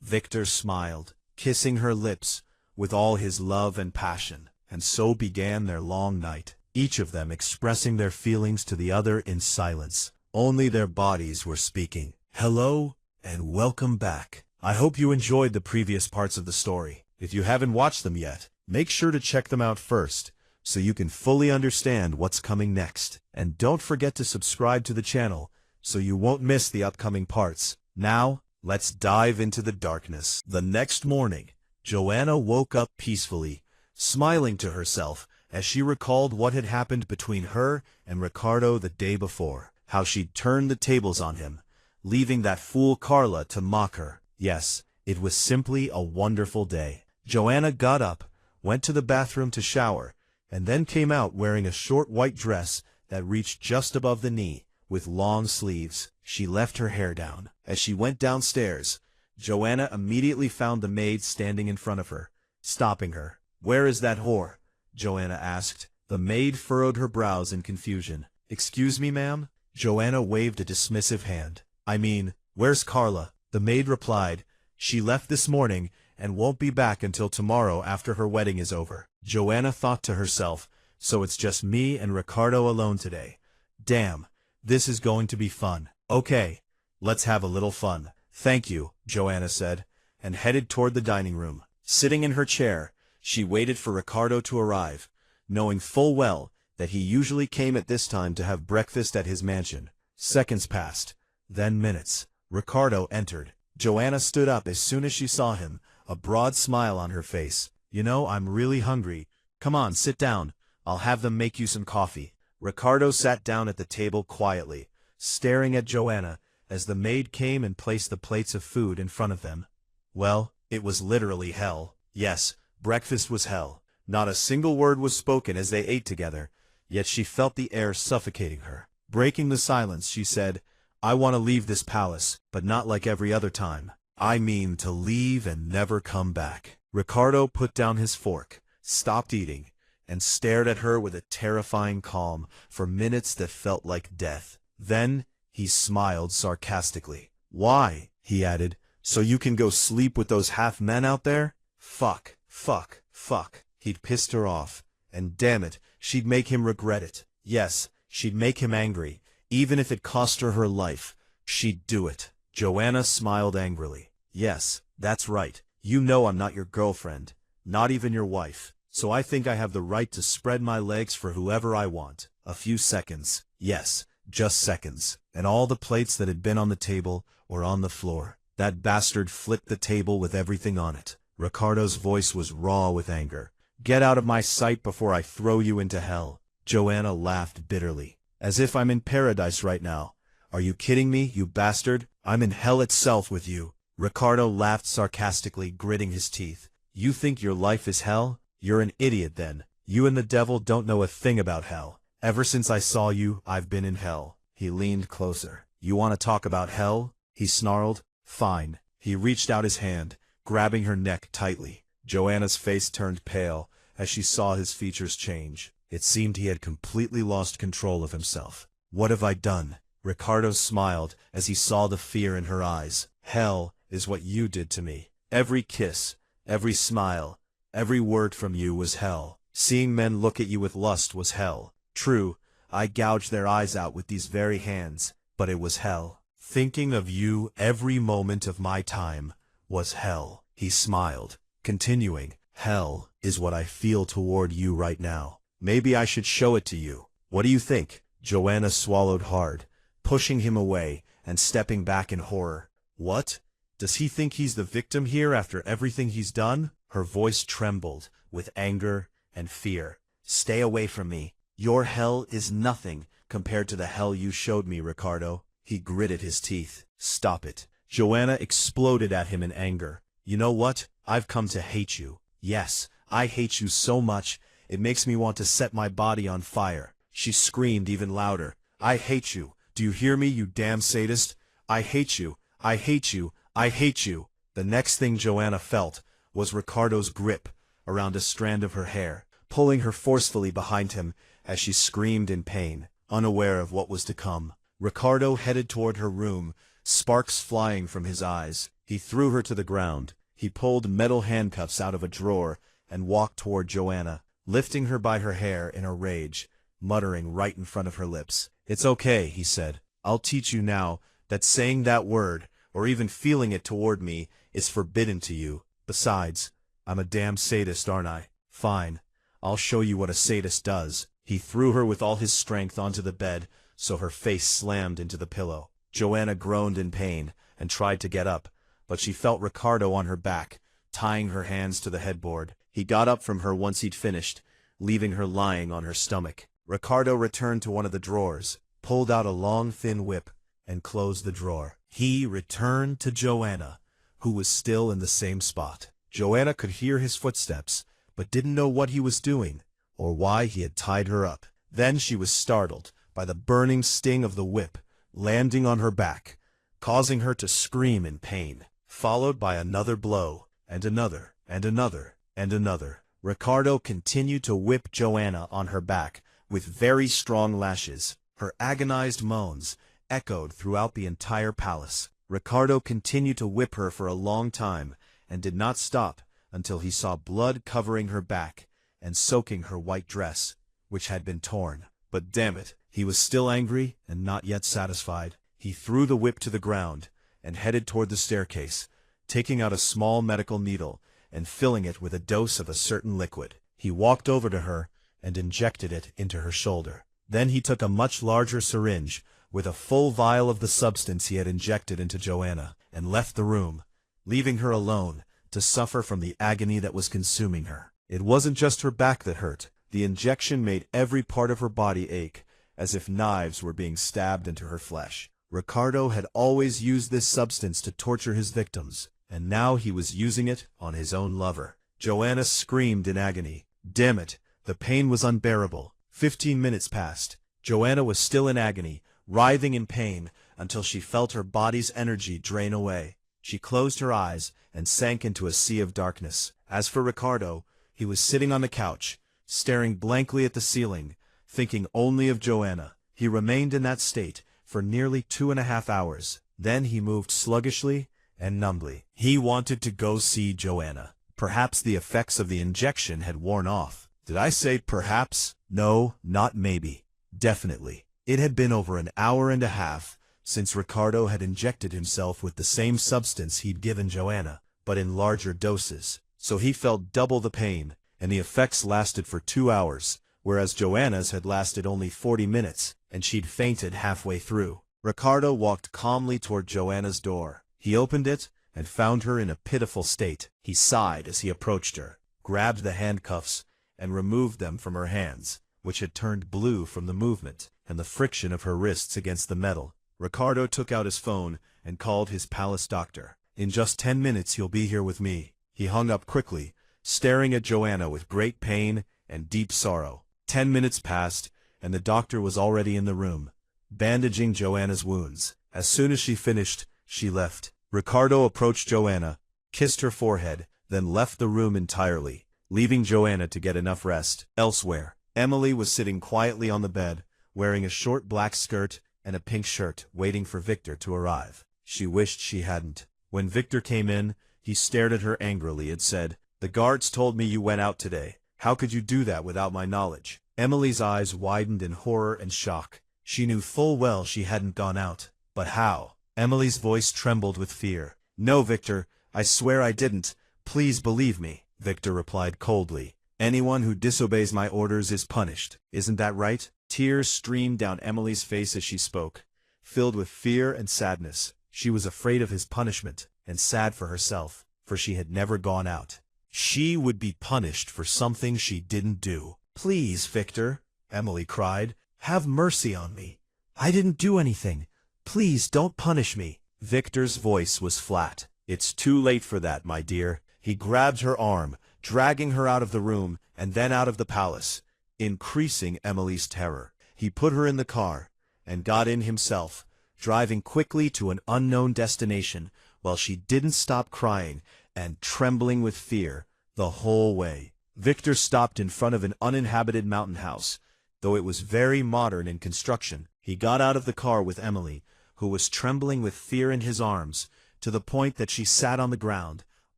Victor smiled, kissing her lips with all his love and passion, and so began their long night, each of them expressing their feelings to the other in silence. Only their bodies were speaking. Hello, and welcome back. I hope you enjoyed the previous parts of the story. If you haven't watched them yet, make sure to check them out first, so you can fully understand what's coming next. And don't forget to subscribe to the channel, so you won't miss the upcoming parts. Now, let's dive into the darkness. The next morning, Joanna woke up peacefully, smiling to herself as she recalled what had happened between her and Ricardo the day before. How she'd turned the tables on him, leaving that fool Carla to mock her. Yes, it was simply a wonderful day. Joanna got up, went to the bathroom to shower, and then came out wearing a short white dress that reached just above the knee, with long sleeves. She left her hair down. As she went downstairs, Joanna immediately found the maid standing in front of her, stopping her. "Where is that whore?" Joanna asked. The maid furrowed her brows in confusion. "Excuse me, ma'am?" Joanna waved a dismissive hand. "I mean, where's Carla?" The maid replied, "She left this morning and won't be back until tomorrow after her wedding is over." Joanna thought to herself, so it's just me and Ricardo alone today. Damn, this is going to be fun. Okay, let's have a little fun. "Thank you," Joanna said, and headed toward the dining room. Sitting in her chair, she waited for Ricardo to arrive, knowing full well that he usually came at this time to have breakfast at his mansion. Seconds passed, then minutes. Ricardo entered. Joanna stood up as soon as she saw him, a broad smile on her face. "You know, I'm really hungry. Come on, sit down. I'll have them make you some coffee." Ricardo sat down at the table quietly, staring at Joanna as the maid came and placed the plates of food in front of them. Well, it was literally hell. Yes, breakfast was hell. Not a single word was spoken as they ate together, yet she felt the air suffocating her. Breaking the silence, she said, "I want to leave this palace, but not like every other time. I mean to leave and never come back." Ricardo put down his fork, stopped eating, and stared at her with a terrifying calm for minutes that felt like death. Then he smiled sarcastically. "Why?" he added. "So you can go sleep with those half-men out there? Fuck, fuck, fuck." He'd pissed her off, and damn it, she'd make him regret it. Yes, she'd make him angry. Even if it cost her her life, she'd do it. Joanna smiled angrily. "Yes, that's right. You know I'm not your girlfriend, not even your wife, so I think I have the right to spread my legs for whoever I want." A few seconds. Yes, just seconds. And all the plates that had been on the table were on the floor. That bastard flipped the table with everything on it. Ricardo's voice was raw with anger. "Get out of my sight before I throw you into hell." Joanna laughed bitterly. "As if I'm in paradise right now. Are you kidding me, you bastard? I'm in hell itself with you." Ricardo laughed sarcastically, gritting his teeth. "You think your life is hell? You're an idiot then. You and the devil don't know a thing about hell. Ever since I saw you, I've been in hell." He leaned closer. "You want to talk about hell?" he snarled. "Fine." He reached out his hand, grabbing her neck tightly. Joanna's face turned pale as she saw his features change. It seemed he had completely lost control of himself. "What have I done?" Ricardo smiled as he saw the fear in her eyes. "Hell is what you did to me. Every kiss, every smile, every word from you was hell. Seeing men look at you with lust was hell. True, I gouged their eyes out with these very hands, but it was hell. Thinking of you every moment of my time was hell." He smiled, continuing, "Hell is what I feel toward you right now. Maybe I should show it to you. What do you think?" Joanna swallowed hard, pushing him away and stepping back in horror. "What? Does he think he's the victim here after everything he's done?" Her voice trembled with anger and fear. "Stay away from me. Your hell is nothing compared to the hell you showed me, Ricardo." He gritted his teeth. "Stop it." Joanna exploded at him in anger. "You know what? I've come to hate you. Yes, I hate you so much, it makes me want to set my body on fire." She screamed even louder. "I hate you. Do you hear me, you damn sadist? I hate you. I hate you. I hate you." The next thing Joanna felt was Ricardo's grip around a strand of her hair, pulling her forcefully behind him as she screamed in pain, unaware of what was to come. Ricardo headed toward her room, sparks flying from his eyes. He threw her to the ground. He pulled metal handcuffs out of a drawer and walked toward Joanna, lifting her by her hair in a rage, muttering right in front of her lips. "It's okay," he said. "I'll teach you now that saying that word, or even feeling it toward me, is forbidden to you. Besides, I'm a damn sadist, aren't I? Fine. I'll show you what a sadist does." He threw her with all his strength onto the bed, so her face slammed into the pillow. Joanna groaned in pain and tried to get up, but she felt Ricardo on her back, tying her hands to the headboard. He got up from her once he'd finished, leaving her lying on her stomach. Ricardo returned to one of the drawers, pulled out a long thin whip, and closed the drawer. He returned to Joanna, who was still in the same spot. Joanna could hear his footsteps, but didn't know what he was doing, or why he had tied her up. Then she was startled by the burning sting of the whip landing on her back, causing her to scream in pain, followed by another blow, and another, and another, and another. Ricardo continued to whip Joanna on her back with very strong lashes. Her agonized moans echoed throughout the entire palace. Ricardo continued to whip her for a long time, and did not stop until he saw blood covering her back and soaking her white dress, which had been torn. But damn it, he was still angry and not yet satisfied. He threw the whip to the ground and headed toward the staircase, taking out a small medical needle and filling it with a dose of a certain liquid. He walked over to her and injected it into her shoulder. Then he took a much larger syringe with a full vial of the substance he had injected into Joanna and left the room, leaving her alone to suffer from the agony that was consuming her. It wasn't just her back that hurt. The injection made every part of her body ache, as if knives were being stabbed into her flesh. Ricardo had always used this substance to torture his victims, and now he was using it on his own lover. Joanna screamed in agony. Damn it, the pain was unbearable. 15 minutes passed. Joanna was still in agony, writhing in pain, until she felt her body's energy drain away. She closed her eyes and sank into a sea of darkness. As for Ricardo, he was sitting on the couch, staring blankly at the ceiling, thinking only of Joanna. He remained in that state for nearly 2.5 hours. Then he moved sluggishly and numbly. He wanted to go see Joanna. Perhaps the effects of the injection had worn off. Did I say perhaps? No, not maybe. Definitely. It had been over an hour and a half since Ricardo had injected himself with the same substance he'd given Joanna, but in larger doses. So he felt double the pain, and the effects lasted for 2 hours, whereas Joanna's had lasted only 40 minutes, and she'd fainted halfway through. Ricardo walked calmly toward Joanna's door. He opened it and found her in a pitiful state. He sighed as he approached her, grabbed the handcuffs, and removed them from her hands, which had turned blue from the movement and the friction of her wrists against the metal. Ricardo took out his phone and called his palace doctor. "In just 10 minutes he'll be here with me." He hung up quickly, staring at Joanna with great pain and deep sorrow. 10 minutes passed, and the doctor was already in the room, bandaging Joanna's wounds. As soon as she finished, she left. Ricardo approached Joanna, kissed her forehead, then left the room entirely, leaving Joanna to get enough rest. Elsewhere, Emily was sitting quietly on the bed, wearing a short black skirt and a pink shirt, waiting for Victor to arrive. She wished she hadn't. When Victor came in, he stared at her angrily and said, "The guards told me you went out today. How could you do that without my knowledge?" Emily's eyes widened in horror and shock. She knew full well she hadn't gone out. But how? Emily's voice trembled with fear. "No, Victor, I swear I didn't. Please believe me," Victor replied coldly. "Anyone who disobeys my orders is punished. Isn't that right?" Tears streamed down Emily's face as she spoke, filled with fear and sadness. She was afraid of his punishment, and sad for herself, for she had never gone out. She would be punished for something she didn't do. "Please, Victor," Emily cried, "have mercy on me. I didn't do anything. Please don't punish me." Victor's voice was flat. "It's too late for that, my dear." He grabbed her arm, dragging her out of the room and then out of the palace, increasing Emily's terror. He put her in the car and got in himself, driving quickly to an unknown destination while she didn't stop crying and trembling with fear the whole way. Victor stopped in front of an uninhabited mountain house, though it was very modern in construction. He got out of the car with Emily, who was trembling with fear in his arms, to the point that she sat on the ground,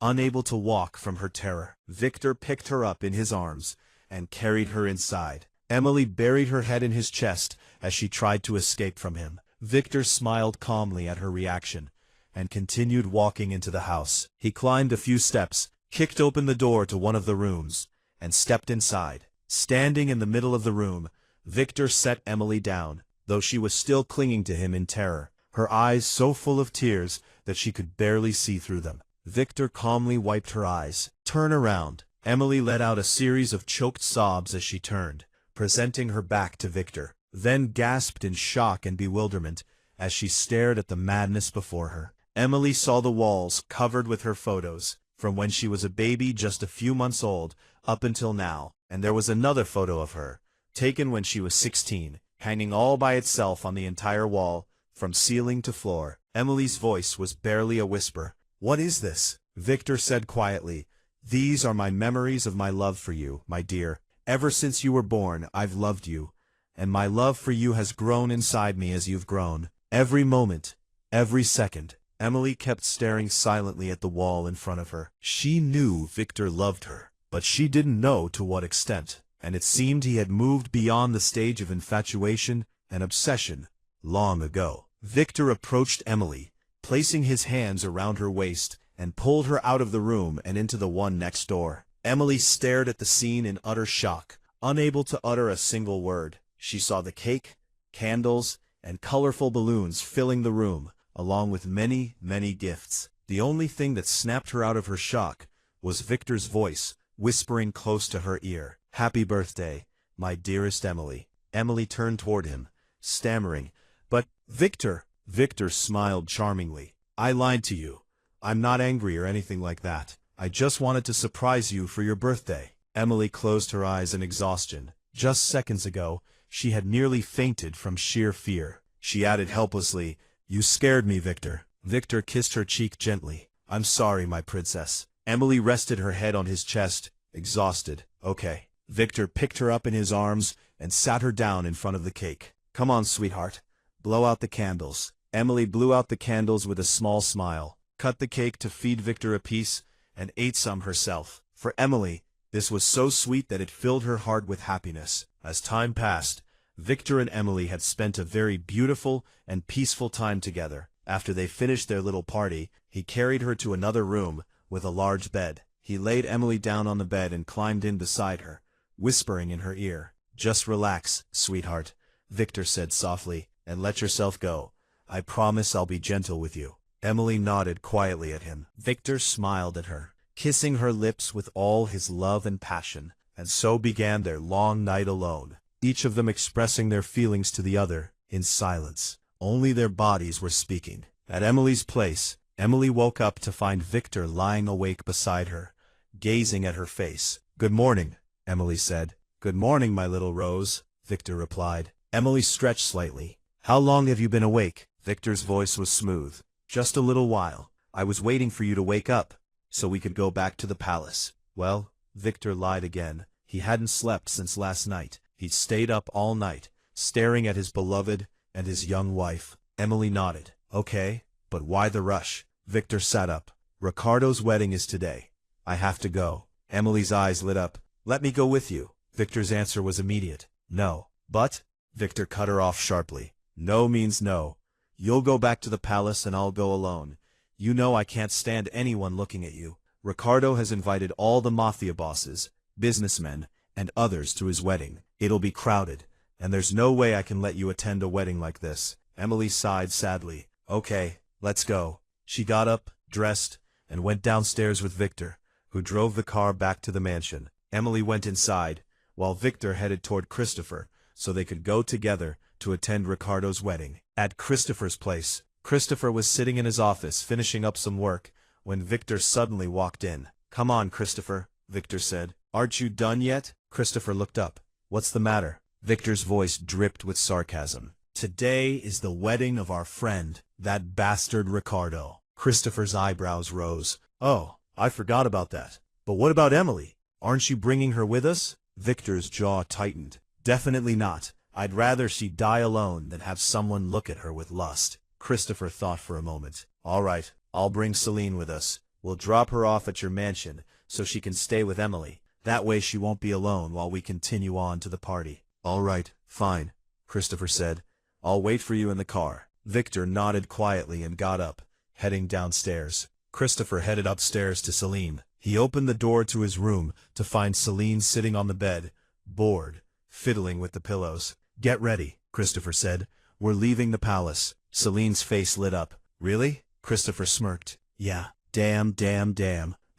unable to walk from her terror. Victor picked her up in his arms and carried her inside. Emily buried her head in his chest as she tried to escape from him. Victor smiled calmly at her reaction and continued walking into the house. He climbed a few steps, kicked open the door to one of the rooms, and stepped inside. Standing in the middle of the room, Victor set Emily down, though she was still clinging to him in terror, her eyes so full of tears that she could barely see through them. Victor calmly wiped her eyes. "Turn around." Emily let out a series of choked sobs as she turned, presenting her back to Victor, then gasped in shock and bewilderment as she stared at the madness before her. Emily saw the walls covered with her photos, from when she was a baby just a few months old up until now, and there was another photo of her, taken when she was 16, hanging all by itself on the entire wall, from ceiling to floor. Emily's voice was barely a whisper. "What is this?" Victor said quietly. "These are my memories of my love for you, my dear. Ever since you were born, I've loved you, and my love for you has grown inside me as you've grown. Every moment, every second." Emily kept staring silently at the wall in front of her. She knew Victor loved her, but she didn't know to what extent, and it seemed he had moved beyond the stage of infatuation and obsession long ago. Victor approached Emily, placing his hands around her waist, and pulled her out of the room and into the one next door. Emily stared at the scene in utter shock, unable to utter a single word. She saw the cake, candles, and colorful balloons filling the room, along with many, many gifts. The only thing that snapped her out of her shock was Victor's voice, whispering close to her ear, "Happy birthday, my dearest Emily." Emily turned toward him, stammering, "But, Victor." Victor smiled charmingly. "I lied to you. I'm not angry or anything like that. I just wanted to surprise you for your birthday." Emily closed her eyes in exhaustion. Just seconds ago, she had nearly fainted from sheer fear. She added helplessly, "You scared me, Victor." Victor kissed her cheek gently. "I'm sorry, my princess." Emily rested her head on his chest, exhausted. "Okay." Victor picked her up in his arms and sat her down in front of the cake. "Come on, sweetheart. Blow out the candles." Emily blew out the candles with a small smile, cut the cake to feed Victor a piece, and ate some herself. For Emily, this was so sweet that it filled her heart with happiness. As time passed, Victor and Emily had spent a very beautiful and peaceful time together. After they finished their little party, he carried her to another room with a large bed. He laid Emily down on the bed and climbed in beside her, whispering in her ear. "Just relax, sweetheart," Victor said softly, "and let yourself go. I promise I'll be gentle with you." Emily nodded quietly at him. Victor smiled at her, kissing her lips with all his love and passion, and so began their long night alone, each of them expressing their feelings to the other in silence. Only their bodies were speaking. At Emily's place, Emily woke up to find Victor lying awake beside her, gazing at her face. "Good morning," Emily said. "Good morning, my little Rose," Victor replied. Emily stretched slightly. "How long have you been awake?" Victor's voice was smooth. "Just a little while. I was waiting for you to wake up, so we could go back to the palace." Well, Victor lied again. He hadn't slept since last night. He'd stayed up all night, staring at his beloved and his young wife. Emily nodded. "Okay, but why the rush?" Victor sat up. "Ricardo's wedding is today. I have to go." Emily's eyes lit up. "Let me go with you." Victor's answer was immediate. "No." "But?" Victor cut her off sharply. "No means no. You'll go back to the palace and I'll go alone. You know I can't stand anyone looking at you. Ricardo has invited all the Mafia bosses, businessmen, and others to his wedding. It'll be crowded, and there's no way I can let you attend a wedding like this." Emily sighed sadly. "Okay, let's go." She got up, dressed, and went downstairs with Victor, who drove the car back to the mansion. Emily went inside, while Victor headed toward Christopher, so they could go together to attend Ricardo's wedding. At Christopher's place, Christopher was sitting in his office finishing up some work when Victor suddenly walked in. "Come on, Christopher," Victor said. "Aren't you done yet?" Christopher looked up. "What's the matter?" Victor's voice dripped with sarcasm. "Today is the wedding of our friend, that bastard Ricardo." Christopher's eyebrows rose. "Oh, I forgot about that. But what about Emily? Aren't you bringing her with us?" Victor's jaw tightened. "Definitely not. I'd rather she die alone than have someone look at her with lust." Christopher thought for a moment. "All right, I'll bring Celine with us. We'll drop her off at your mansion so she can stay with Emily. That way she won't be alone while we continue on to the party." "All right, fine," Christopher said. "I'll wait for you in the car." Victor nodded quietly and got up, heading downstairs. Christopher headed upstairs to Celine. He opened the door to his room to find Celine sitting on the bed, bored, fiddling with the pillows. "Get ready," Christopher said. "We're leaving the palace." Celine's face lit up. "Really?" Christopher smirked. "Yeah. Damn.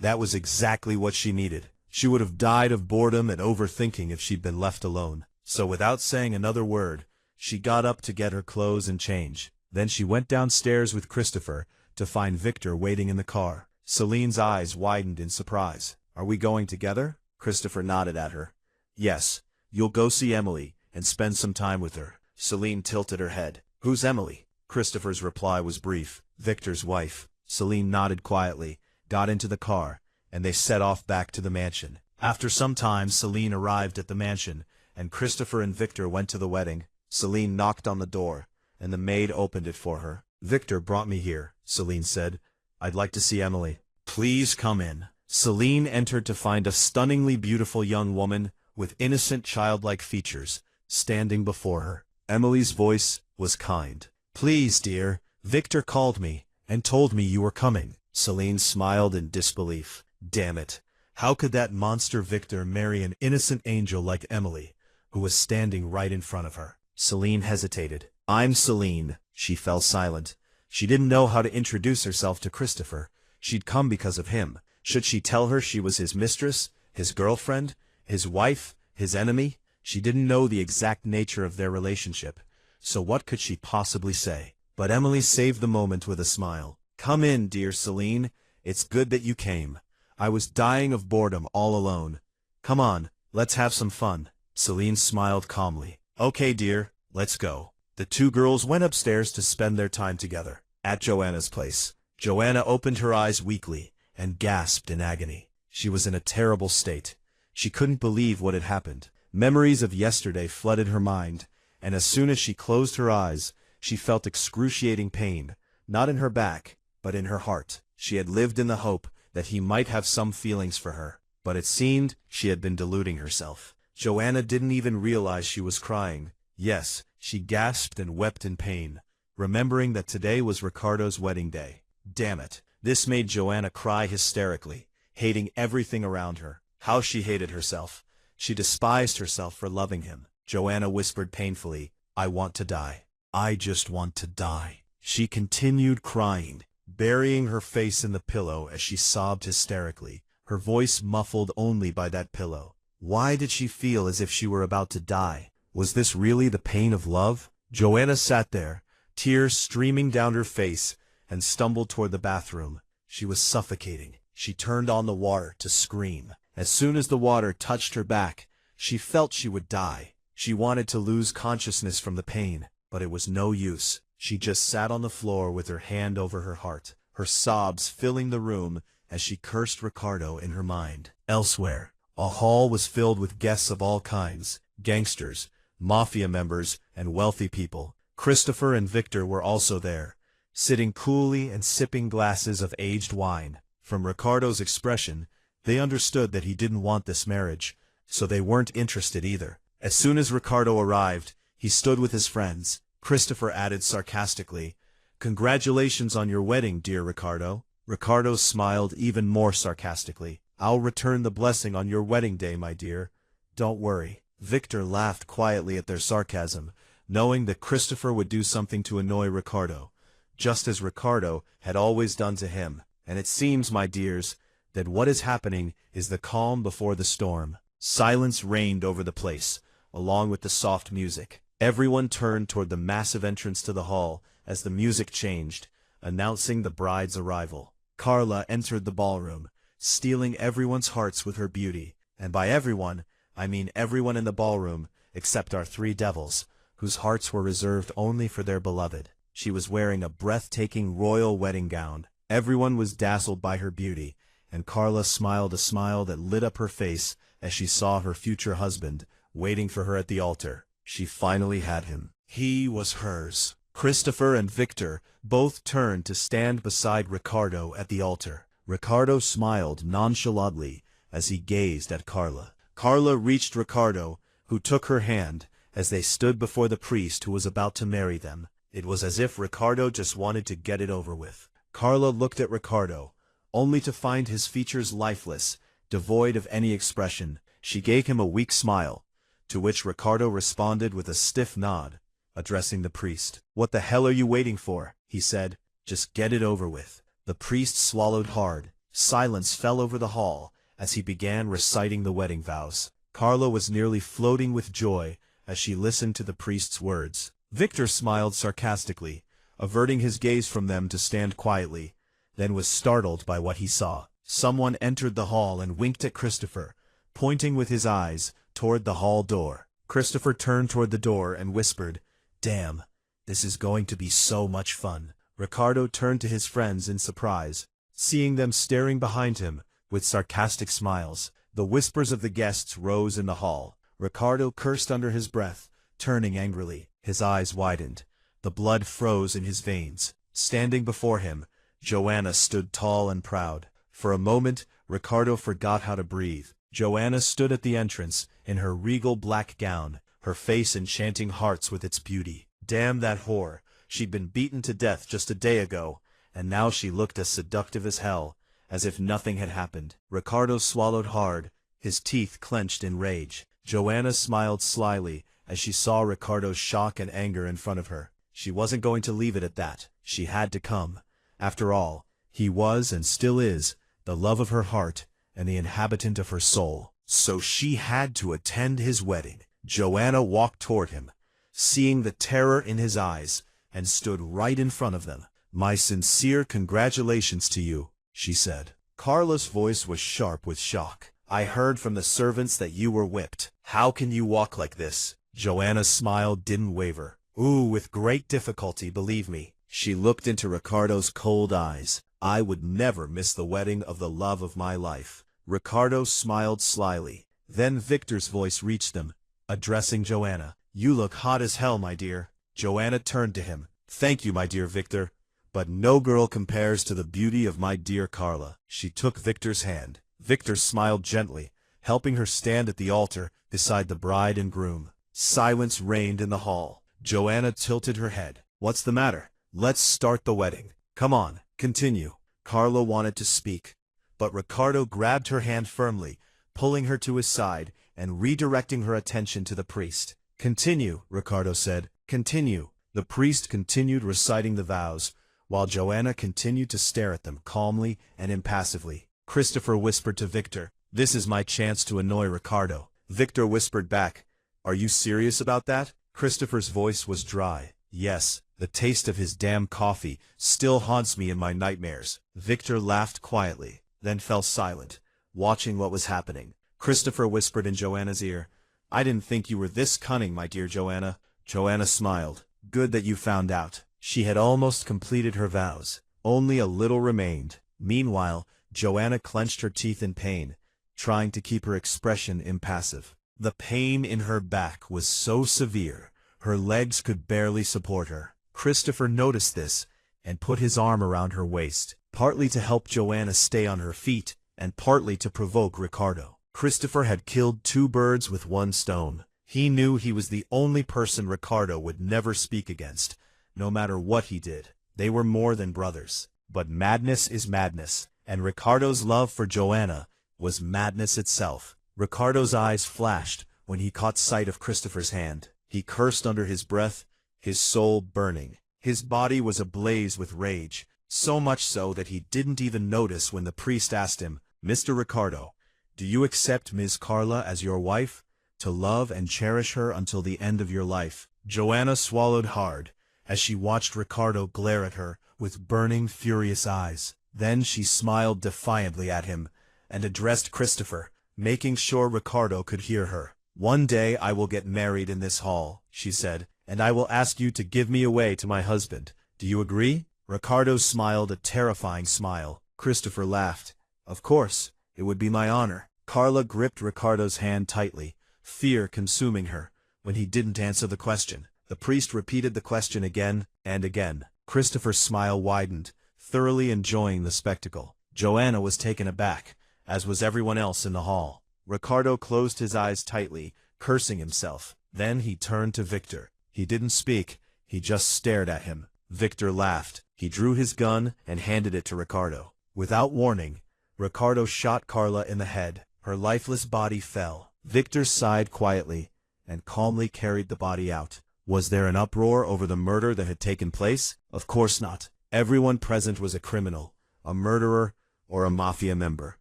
That was exactly what she needed. She would have died of boredom and overthinking if she'd been left alone." So without saying another word, she got up to get her clothes and change. Then she went downstairs with Christopher to find Victor waiting in the car. Celine's eyes widened in surprise. "Are we going together?" Christopher nodded at her. "Yes. You'll go see Emily and spend some time with her." Celine tilted her head. "Who's Emily?" Christopher's reply was brief. "Victor's wife." Celine nodded quietly, got into the car, and they set off back to the mansion. After some time, Celine arrived at the mansion, and Christopher and Victor went to the wedding. Celine knocked on the door, and the maid opened it for her. "Victor brought me here," Celine said. "I'd like to see Emily." "Please come in." Celine entered to find a stunningly beautiful young woman with innocent childlike features standing before her. Emily's voice was kind. "Please, dear, Victor called me and told me you were coming." Celine smiled in disbelief. Damn it. How could that monster Victor marry an innocent angel like Emily, who was standing right in front of her? Celine hesitated. "I'm Celine." She fell silent. She didn't know how to introduce herself to Christopher. She'd come because of him. Should she tell her she was his mistress, his girlfriend, his wife, his enemy? She didn't know the exact nature of their relationship, so what could she possibly say? But Emily saved the moment with a smile. "Come in, dear Celine. It's good that you came. I was dying of boredom all alone. Come on, let's have some fun." Celine smiled calmly. "Okay, dear, let's go." The two girls went upstairs to spend their time together. At Joanna's place, Joanna opened her eyes weakly and gasped in agony. She was in a terrible state. She couldn't believe what had happened. Memories of yesterday flooded her mind, and as soon as she closed her eyes, she felt excruciating pain, not in her back, but in her heart. She had lived in the hope that he might have some feelings for her, but it seemed she had been deluding herself. Joanna didn't even realize she was crying. Yes, she gasped and wept in pain, remembering that today was Ricardo's wedding day. Damn it. This made Joanna cry hysterically, hating everything around her. How she hated herself. She despised herself for loving him. Joanna whispered painfully, "I want to die. I just want to die." She continued crying, burying her face in the pillow as she sobbed hysterically, her voice muffled only by that pillow. Why did she feel as if she were about to die? Was this really the pain of love? Joanna sat there, tears streaming down her face, and stumbled toward the bathroom. She was suffocating. She turned on the water to scream. As soon as the water touched her back, she felt she would die. She wanted to lose consciousness from the pain, but it was no use. She just sat on the floor with her hand over her heart, her sobs filling the room as she cursed Ricardo in her mind. Elsewhere, a hall was filled with guests of all kinds, gangsters, Mafia members, and wealthy people. Christopher and Victor were also there, sitting coolly and sipping glasses of aged wine. From Ricardo's expression, they understood that he didn't want this marriage, so they weren't interested either. As soon as Ricardo arrived, he stood with his friends. Christopher added sarcastically, "Congratulations on your wedding, dear Ricardo." Ricardo smiled even more sarcastically. "I'll return the blessing on your wedding day, my dear. Don't worry." Victor laughed quietly at their sarcasm, knowing that Christopher would do something to annoy Ricardo, just as Ricardo had always done to him. And it seems, my dears, that what is happening is the calm before the storm. Silence reigned over the place, along with the soft music. Everyone turned toward the massive entrance to the hall as the music changed, announcing the bride's arrival. Carla entered the ballroom, stealing everyone's hearts with her beauty, and by everyone, I mean everyone in the ballroom except our three devils, whose hearts were reserved only for their beloved. She was wearing a breathtaking royal wedding gown. Everyone was dazzled by her beauty, and Carla smiled a smile that lit up her face as she saw her future husband waiting for her at the altar. She finally had him. He was hers. Christopher and Victor both turned to stand beside Ricardo at the altar. Ricardo smiled nonchalantly as he gazed at Carla. Carla reached Ricardo, who took her hand, as they stood before the priest who was about to marry them. It was as if Ricardo just wanted to get it over with. Carla looked at Ricardo, only to find his features lifeless, devoid of any expression. She gave him a weak smile, to which Ricardo responded with a stiff nod, addressing the priest. "What the hell are you waiting for?" he said. "Just get it over with." The priest swallowed hard. Silence fell over the hall as he began reciting the wedding vows. Carla was nearly floating with joy as she listened to the priest's words. Victor smiled sarcastically, averting his gaze from them to stand quietly, then was startled by what he saw. Someone entered the hall and winked at Christopher, pointing with his eyes toward the hall door. Christopher turned toward the door and whispered, "Damn, this is going to be so much fun." Ricardo turned to his friends in surprise, seeing them staring behind him with sarcastic smiles. The whispers of the guests rose in the hall. Ricardo cursed under his breath, turning angrily. His eyes widened. The blood froze in his veins. Standing before him, Joanna stood tall and proud. For a moment, Ricardo forgot how to breathe. Joanna stood at the entrance, in her regal black gown, her face enchanting hearts with its beauty. Damn that whore. She'd been beaten to death just a day ago, and now she looked as seductive as hell, as if nothing had happened. Ricardo swallowed hard, his teeth clenched in rage. Joanna smiled slyly as she saw Ricardo's shock and anger in front of her. She wasn't going to leave it at that. She had to come. After all, he was and still is the love of her heart and the inhabitant of her soul. So she had to attend his wedding. Joanna walked toward him, seeing the terror in his eyes, and stood right in front of them. "My sincere congratulations to you," she said. Carla's voice was sharp with shock. "I heard from the servants that you were whipped. How can you walk like this?" Joanna's smile didn't waver. "Ooh, with great difficulty, believe me." She looked into Ricardo's cold eyes. "I would never miss the wedding of the love of my life." Ricardo smiled slyly. Then Victor's voice reached them, addressing Joanna. "You look hot as hell, my dear." Joanna turned to him. "Thank you, my dear Victor, but no girl compares to the beauty of my dear Carla." She took Victor's hand. Victor smiled gently, helping her stand at the altar beside the bride and groom. Silence reigned in the hall. Joanna tilted her head. "What's the matter? Let's start the wedding. Come on, continue." Carla wanted to speak, but Ricardo grabbed her hand firmly, pulling her to his side and redirecting her attention to the priest. "Continue," Ricardo said. "Continue." The priest continued reciting the vows, while Joanna continued to stare at them calmly and impassively. Christopher whispered to Victor, "This is my chance to annoy Ricardo." Victor whispered back, "Are you serious about that?" Christopher's voice was dry. "Yes, the taste of his damn coffee still haunts me in my nightmares." Victor laughed quietly, then fell silent, watching what was happening. Christopher whispered in Joanna's ear, "I didn't think you were this cunning, my dear Joanna." Joanna smiled. "Good that you found out." She had almost completed her vows. Only a little remained. Meanwhile, Joanna clenched her teeth in pain, trying to keep her expression impassive. The pain in her back was so severe, her legs could barely support her. Christopher noticed this and put his arm around her waist, partly to help Joanna stay on her feet and partly to provoke Ricardo. Christopher had killed 2 birds with 1 stone. He knew he was the only person Ricardo would never speak against, no matter what he did. They were more than brothers. But madness is madness, and Ricardo's love for Joanna was madness itself. Ricardo's eyes flashed when he caught sight of Christopher's hand. He cursed under his breath, his soul burning. His body was ablaze with rage, so much so that he didn't even notice when the priest asked him, "Mr. Ricardo, do you accept Ms. Carla as your wife, to love and cherish her until the end of your life?" Joanna swallowed hard as she watched Ricardo glare at her with burning, furious eyes. Then she smiled defiantly at him and addressed Christopher, making sure Ricardo could hear her. "One day I will get married in this hall," she said, "and I will ask you to give me away to my husband. Do you agree?" Ricardo smiled a terrifying smile. Christopher laughed. "Of course, it would be my honor." Carla gripped Ricardo's hand tightly, fear consuming her, when he didn't answer the question. The priest repeated the question again And again. Christopher's smile widened, thoroughly enjoying the spectacle. Joanna was taken aback, as was everyone else in the hall. Ricardo closed his eyes tightly, cursing himself. Then he turned to Victor. He didn't speak, he just stared at him. Victor laughed. He drew his gun and handed it to Ricardo. Without warning, Ricardo shot Carla in the head. Her lifeless body fell. Victor sighed quietly and calmly carried the body out. Was there an uproar over the murder that had taken place? Of course not. Everyone present was a criminal, a murderer, or a Mafia member.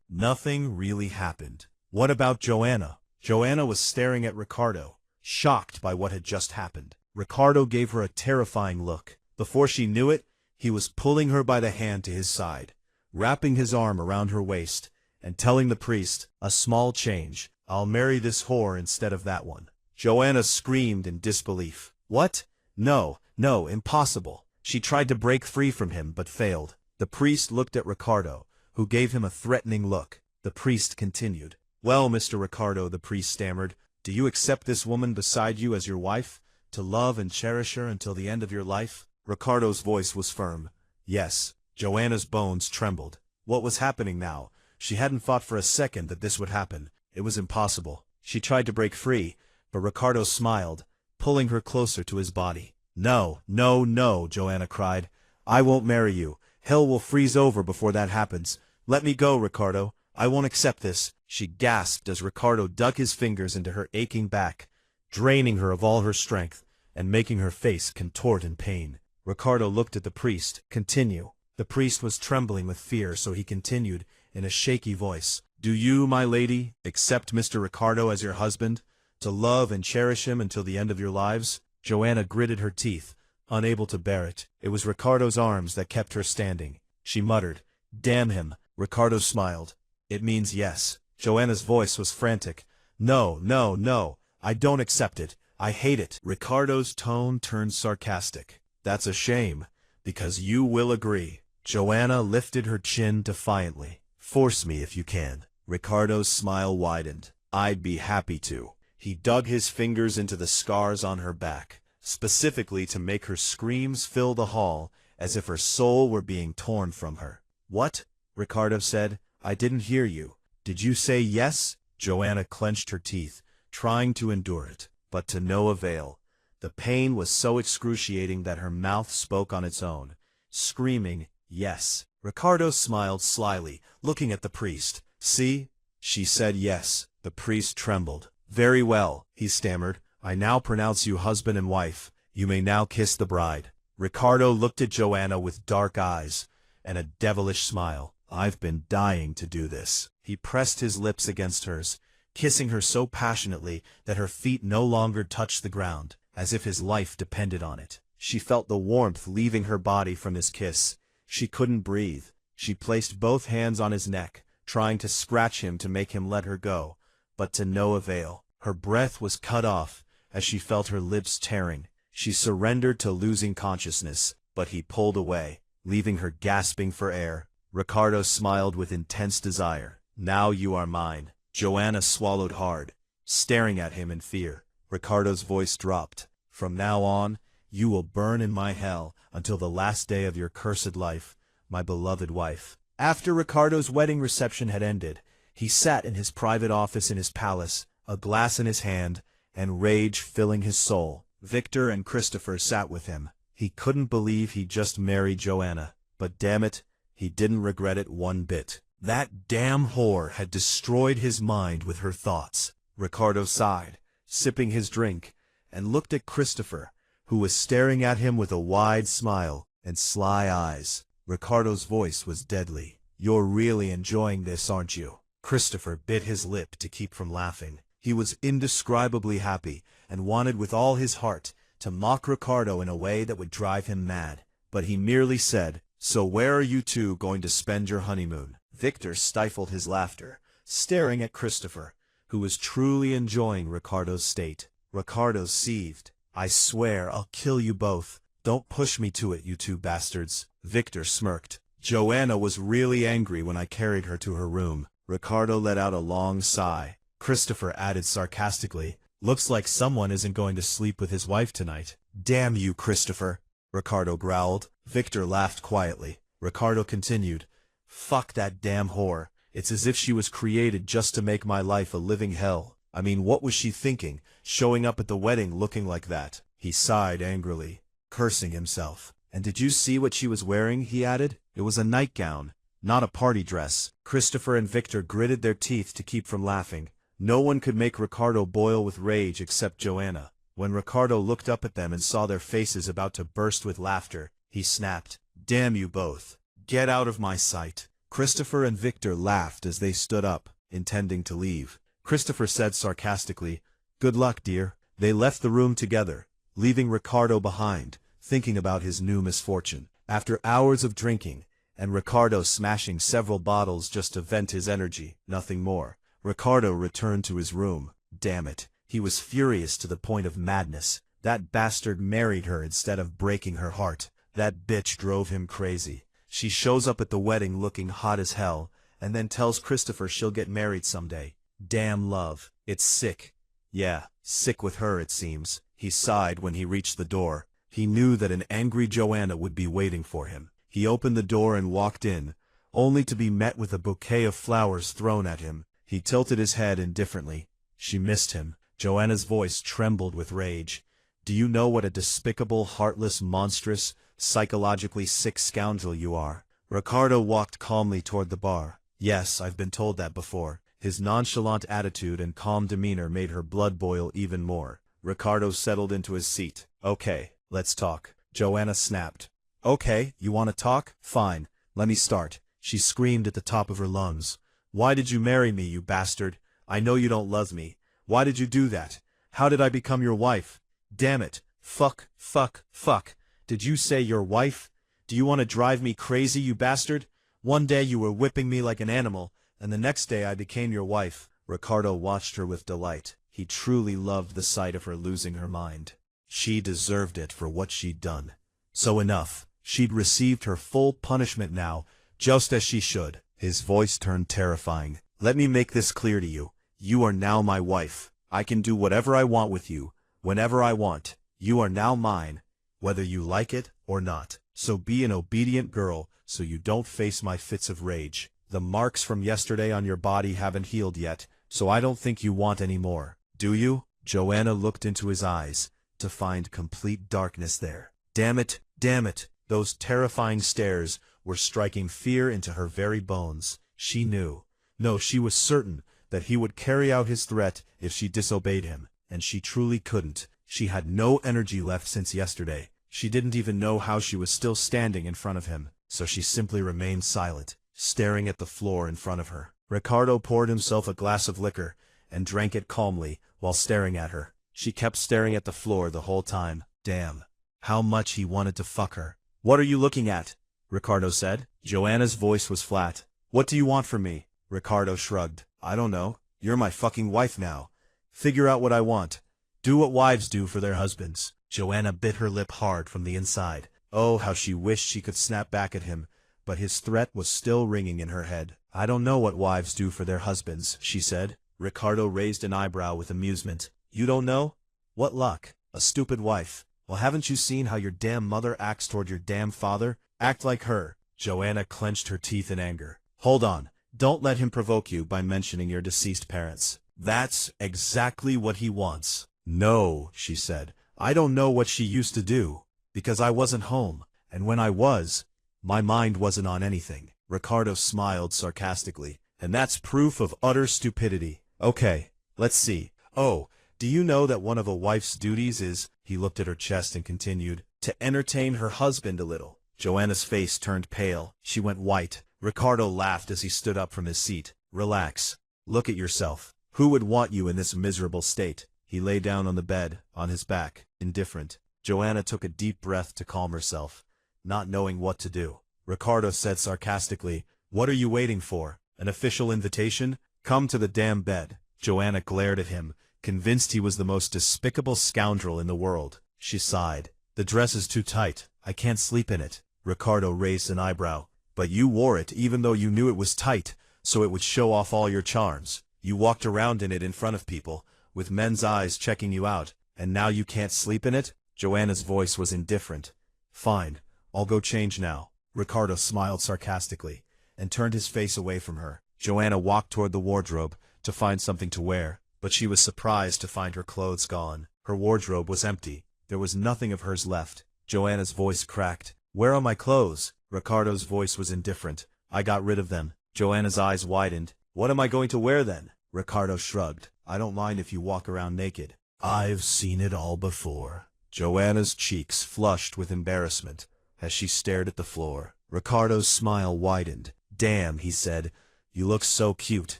Nothing really happened. What about Joanna? Joanna was staring at Ricardo, shocked by what had just happened. Ricardo gave her a terrifying look. Before she knew it, he was pulling her by the hand to his side, wrapping his arm around her waist, and telling the priest, "A small change. I'll marry this whore instead of that one." Joanna screamed in disbelief. What? No, no, impossible. She tried to break free from him, but failed. The priest looked at Ricardo, who gave him a threatening look. The priest continued. "Well, Mr. Ricardo," the priest stammered, "do you accept this woman beside you as your wife, to love and cherish her until the end of your life?" Ricardo's voice was firm. Yes. Joanna's bones trembled. What was happening now? She hadn't thought for a second that this would happen. It was impossible. She tried to break free, but Ricardo smiled, pulling her closer to his body. "No, no, no," Joanna cried. "I won't marry you. Hell will freeze over before that happens. Let me go, Ricardo. I won't accept this." She gasped as Ricardo dug his fingers into her aching back, draining her of all her strength and making her face contort in pain. Ricardo looked at the priest. "Continue." The priest was trembling with fear, so he continued in a shaky voice. "Do you, my lady, accept Mr. Ricardo as your husband, to love and cherish him until the end of your lives?" Joanna gritted her teeth, unable to bear it. It was Ricardo's arms that kept her standing. She muttered, "Damn him." Ricardo smiled. "It means yes." Joanna's voice was frantic. "No, no, no. I don't accept it. I hate it." Ricardo's tone turned sarcastic. "That's a shame, because you will agree." Joanna lifted her chin defiantly. "Force me if you can." Ricardo's smile widened. "I'd be happy to." He dug his fingers into the scars on her back, specifically to make her screams fill the hall as if her soul were being torn from her. "What?" Ricardo said. "I didn't hear you. Did you say yes?" Joanna clenched her teeth, trying to endure it, but to no avail. The pain was so excruciating that her mouth spoke on its own, screaming, "Yes." Ricardo smiled slyly, looking at the priest. "See?" She said yes. The priest trembled. "Very well," he stammered. "I now pronounce you husband and wife. You may now kiss the bride." Ricardo looked at Joanna with dark eyes and a devilish smile. "I've been dying to do this." He pressed his lips against hers, kissing her so passionately that her feet no longer touched the ground, as if his life depended on it. She felt the warmth leaving her body from his kiss. She couldn't breathe. She placed both hands on his neck, trying to scratch him to make him let her go, but to no avail. Her breath was cut off as she felt her lips tearing. She surrendered to losing consciousness, but he pulled away, leaving her gasping for air. Ricardo smiled with intense desire. "Now you are mine." Joanna swallowed hard, staring at him in fear. Ricardo's voice dropped. "From now on, you will burn in my hell until the last day of your cursed life, my beloved wife." After Ricardo's wedding reception had ended, he sat in his private office in his palace, a glass in his hand, and rage filling his soul. Victor and Christopher sat with him. He couldn't believe he'd just married Joanna, but damn it, he didn't regret it one bit. That damn whore had destroyed his mind with her thoughts. Ricardo sighed, sipping his drink, and looked at Christopher, who was staring at him with a wide smile and sly eyes. Ricardo's voice was deadly. "You're really enjoying this, aren't you?" Christopher bit his lip to keep from laughing. He was indescribably happy and wanted with all his heart to mock Ricardo in a way that would drive him mad. But he merely said, "So where are you two going to spend your honeymoon?" Victor stifled his laughter, staring at Christopher, who was truly enjoying Ricardo's state. Ricardo seethed. "I swear I'll kill you both. Don't push me to it, you two bastards." Victor smirked. "Joanna was really angry when I carried her to her room." Ricardo let out a long sigh. Christopher added sarcastically, "Looks like someone isn't going to sleep with his wife tonight." "Damn you, Christopher." Ricardo growled. Victor laughed quietly. Ricardo continued, "Fuck that damn whore. It's as if she was created just to make my life a living hell. I mean, what was she thinking, showing up at the wedding looking like that?" He sighed angrily, cursing himself. "And did you see what she was wearing?" he added. "It was a nightgown, not a party dress." Christopher and Victor gritted their teeth to keep from laughing. No one could make Ricardo boil with rage except Joanna. When Ricardo looked up at them and saw their faces about to burst with laughter, he snapped, "Damn you both. Get out of my sight." Christopher and Victor laughed as they stood up, intending to leave. Christopher said sarcastically, "Good luck, dear." They left the room together, leaving Ricardo behind, thinking about his new misfortune. After hours of drinking, and Ricardo smashing several bottles just to vent his energy, nothing more, Ricardo returned to his room. Damn it, he was furious to the point of madness. That bastard married her instead of breaking her heart. That bitch drove him crazy. She shows up at the wedding looking hot as hell, and then tells Christopher she'll get married someday. Damn love. It's sick. Yeah, sick with her it seems. He sighed when he reached the door. He knew that an angry Joanna would be waiting for him. He opened the door and walked in, only to be met with a bouquet of flowers thrown at him. He tilted his head indifferently. She missed him. Joanna's voice trembled with rage. "Do you know what a despicable, heartless, monstrous, psychologically sick scoundrel you are?" Ricardo walked calmly toward the bar. "Yes, I've been told that before." His nonchalant attitude and calm demeanor made her blood boil even more. Ricardo settled into his seat. "Okay, let's talk." Joanna snapped. "Okay, you want to talk? Fine, let me start." She screamed at the top of her lungs. "Why did you marry me, you bastard? I know you don't love me. Why did you do that? How did I become your wife? Damn it. Fuck, fuck, fuck. Did you say your wife? Do you want to drive me crazy, you bastard? One day you were whipping me like an animal, and the next day I became your wife." Ricardo watched her with delight. He truly loved the sight of her losing her mind. She deserved it for what she'd done. So enough. She'd received her full punishment now, just as she should. His voice turned terrifying. "Let me make this clear to you. You are now my wife. I can do whatever I want with you, whenever I want. You are now mine, whether you like it or not. So be an obedient girl, so you don't face my fits of rage. The marks from yesterday on your body haven't healed yet, so I don't think you want any more. Do you?" Joanna looked into his eyes, to find complete darkness there. Damn it, damn it. Those terrifying stares were striking fear into her very bones. She knew. No, she was certain that he would carry out his threat if she disobeyed him, and she truly couldn't. She had no energy left since yesterday. She didn't even know how she was still standing in front of him, so she simply remained silent, staring at the floor in front of her. Ricardo poured himself a glass of liquor and drank it calmly while staring at her. She kept staring at the floor the whole time. Damn, how much he wanted to fuck her. "What are you looking at?" Ricardo said. Joanna's voice was flat. "What do you want from me?" Ricardo shrugged. "I don't know. You're my fucking wife now. Figure out what I want. Do what wives do for their husbands." Joanna bit her lip hard from the inside. Oh, how she wished she could snap back at him, but his threat was still ringing in her head. "I don't know what wives do for their husbands," she said. Ricardo raised an eyebrow with amusement. "You don't know? What luck. A stupid wife. Well, haven't you seen how your damn mother acts toward your damn father? Act like her." Joanna clenched her teeth in anger. "Hold on. Don't let him provoke you by mentioning your deceased parents. That's exactly what he wants." "No," she said. "I don't know what she used to do, because I wasn't home, and when I was, my mind wasn't on anything." Ricardo smiled sarcastically. "And that's proof of utter stupidity. Okay, let's see. Oh, do you know that one of a wife's duties is," he looked at her chest and continued, "to entertain her husband a little?" Joanna's face turned pale. She went white. Ricardo laughed as he stood up from his seat. "Relax. Look at yourself. Who would want you in this miserable state?" He lay down on the bed, on his back, indifferent. Joanna took a deep breath to calm herself, not knowing what to do. Ricardo said sarcastically, "What are you waiting for? An official invitation? Come to the damn bed." Joanna glared at him, convinced he was the most despicable scoundrel in the world. She sighed. "The dress is too tight. I can't sleep in it." Ricardo raised an eyebrow. "But you wore it even though you knew it was tight, so it would show off all your charms. You walked around in it in front of people, with men's eyes checking you out, and now you can't sleep in it?" Joanna's voice was indifferent. Fine, I'll go change now. Ricardo smiled sarcastically and turned his face away from her. Joanna walked toward the wardrobe to find something to wear, but she was surprised to find her clothes gone. Her wardrobe was empty. There was nothing of hers left. Joanna's voice cracked. Where are my clothes? Ricardo's voice was indifferent. I got rid of them. Joanna's eyes widened. What am I going to wear then? Ricardo shrugged. I don't mind if you walk around naked. I've seen it all before. Joanna's cheeks flushed with embarrassment as she stared at the floor. Ricardo's smile widened. Damn, he said. You look so cute.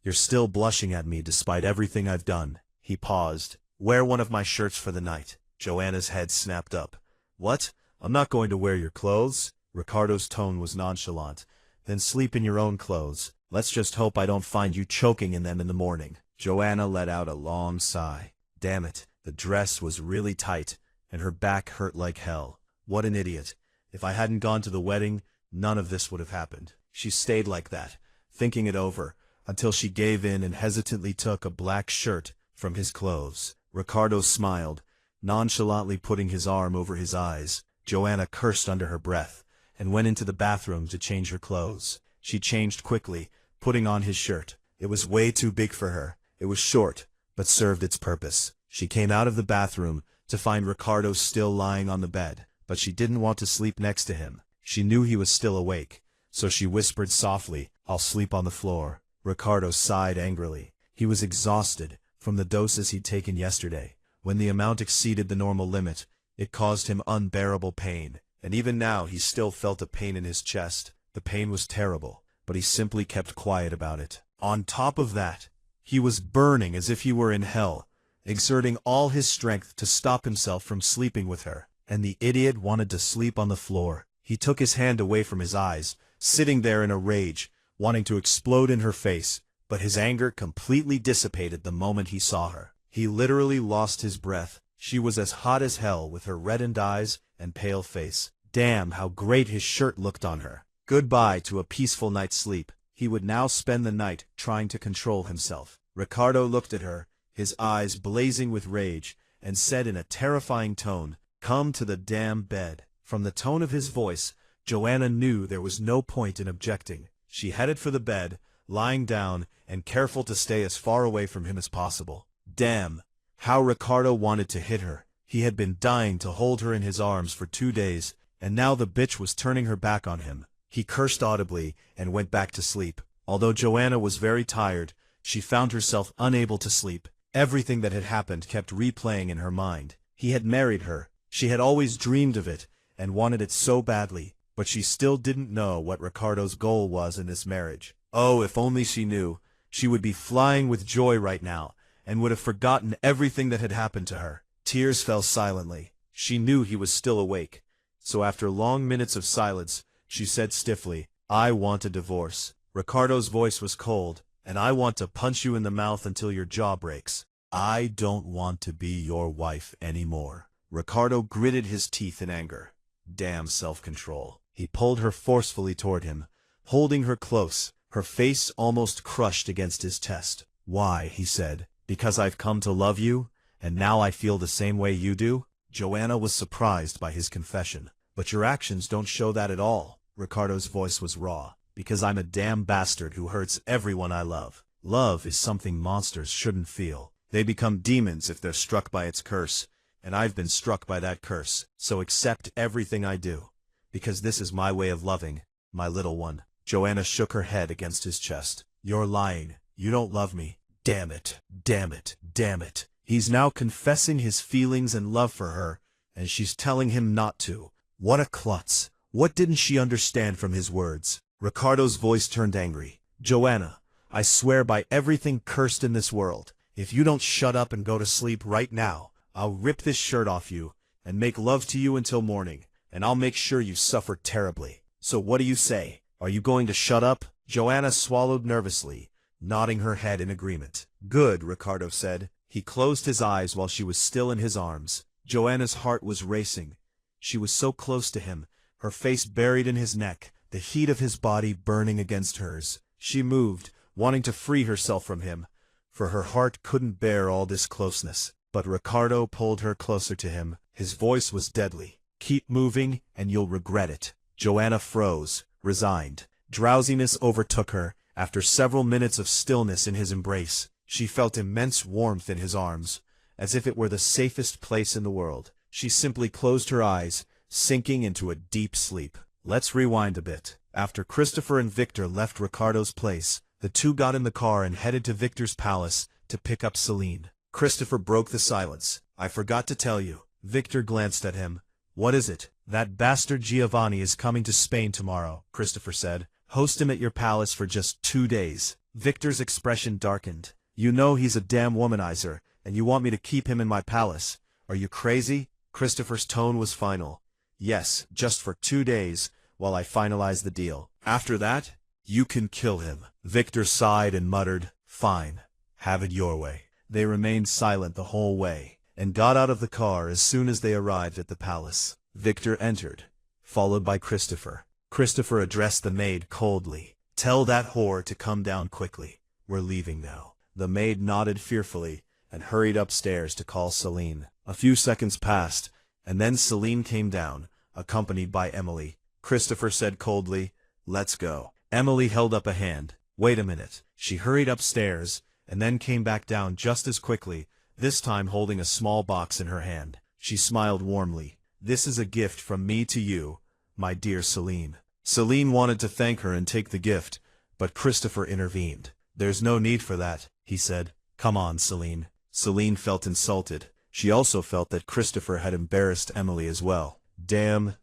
You're still blushing at me despite everything I've done. He paused. Wear one of my shirts for the night. Joanna's head snapped up. What? I'm not going to wear your clothes. Ricardo's tone was nonchalant. Then sleep in your own clothes. Let's just hope I don't find you choking in them in the morning. Joanna let out a long sigh. Damn it, the dress was really tight, and her back hurt like hell. What an idiot. If I hadn't gone to the wedding, none of this would have happened. She stayed like that, thinking it over, until she gave in and hesitantly took a black shirt from his clothes. Ricardo smiled, nonchalantly putting his arm over his eyes. Joanna cursed under her breath, and went into the bathroom to change her clothes. She changed quickly, putting on his shirt. It was way too big for her. It was short, but served its purpose. She came out of the bathroom to find Ricardo still lying on the bed, but she didn't want to sleep next to him. She knew he was still awake, so she whispered softly, I'll sleep on the floor. Ricardo sighed angrily. He was exhausted from the doses he'd taken yesterday. When the amount exceeded the normal limit, it caused him unbearable pain, and even now he still felt a pain in his chest. The pain was terrible, but he simply kept quiet about it. On top of that, he was burning as if he were in hell, exerting all his strength to stop himself from sleeping with her, and the idiot wanted to sleep on the floor. He took his hand away from his eyes, sitting there in a rage, wanting to explode in her face, but his anger completely dissipated the moment he saw her. He literally lost his breath. She was as hot as hell with her reddened eyes and pale face. Damn, how great his shirt looked on her. Goodbye to a peaceful night's sleep. He would now spend the night trying to control himself. Ricardo looked at her, his eyes blazing with rage, and said in a terrifying tone, Come to the damn bed. From the tone of his voice, Joanna knew there was no point in objecting. She headed for the bed, lying down and careful to stay as far away from him as possible. Damn, how Ricardo wanted to hit her. He had been dying to hold her in his arms for 2 days, and now the bitch was turning her back on him. He cursed audibly and went back to sleep. Although Joanna was very tired, she found herself unable to sleep. Everything that had happened kept replaying in her mind. He had married her. She had always dreamed of it and wanted it so badly, but she still didn't know what Ricardo's goal was in this marriage. Oh, if only she knew. She would be flying with joy right now and would have forgotten everything that had happened to her. Tears fell silently. She knew he was still awake. So after long minutes of silence, she said stiffly, I want a divorce. Ricardo's voice was cold, and I want to punch you in the mouth until your jaw breaks. I don't want to be your wife anymore. Ricardo gritted his teeth in anger. Damn self-control. He pulled her forcefully toward him, holding her close, her face almost crushed against his chest. Why, he said, because I've come to love you, and now I feel the same way you do? Joanna was surprised by his confession. But your actions don't show that at all. Ricardo's voice was raw. Because I'm a damn bastard who hurts everyone I love. Love is something monsters shouldn't feel. They become demons if they're struck by its curse, and I've been struck by that curse. So accept everything I do, because this is my way of loving, my little one. Joanna shook her head against his chest. You're lying. You don't love me. Damn it. Damn it. Damn it. He's now confessing his feelings and love for her, and she's telling him not to. What a klutz. What didn't she understand from his words? Ricardo's voice turned angry. Joanna, I swear by everything cursed in this world, if you don't shut up and go to sleep right now, I'll rip this shirt off you and make love to you until morning, and I'll make sure you suffer terribly. So what do you say? Are you going to shut up? Joanna swallowed nervously, nodding her head in agreement. Good, Ricardo said. He closed his eyes while she was still in his arms. Joanna's heart was racing. She was so close to him, her face buried in his neck, the heat of his body burning against hers. She moved, wanting to free herself from him, for her heart couldn't bear all this closeness. But Ricardo pulled her closer to him. His voice was deadly. Keep moving, and you'll regret it. Joanna froze, resigned. Drowsiness overtook her. After several minutes of stillness in his embrace, she felt immense warmth in his arms, as if it were the safest place in the world. She simply closed her eyes, sinking into a deep sleep. Let's rewind a bit. After Christopher and Victor left Ricardo's place, the two got in the car and headed to Victor's palace to pick up Celine. Christopher broke the silence. I forgot to tell you. Victor glanced at him. What is it? That bastard Giovanni is coming to Spain tomorrow, Christopher said. Host him at your palace for just 2 days. Victor's expression darkened. You know he's a damn womanizer, and you want me to keep him in my palace. Are you crazy? Christopher's tone was final. Yes, just for 2 days, while I finalize the deal. After that, you can kill him. Victor sighed and muttered, Fine. Have it your way. They remained silent the whole way, and got out of the car as soon as they arrived at the palace. Victor entered, followed by Christopher. Christopher addressed the maid coldly. Tell that whore to come down quickly. We're leaving now. The maid nodded fearfully and hurried upstairs to call Celine. A few seconds passed, and then Celine came down, accompanied by Emily. Christopher said coldly, Let's go. Emily held up a hand. Wait a minute. She hurried upstairs, and then came back down just as quickly, this time holding a small box in her hand. She smiled warmly. This is a gift from me to you, my dear Celine. Celine wanted to thank her and take the gift, but Christopher intervened. There's no need for that, he said. Come on, Celine. Celine felt insulted. She also felt that Christopher had embarrassed Emily as well. Damn.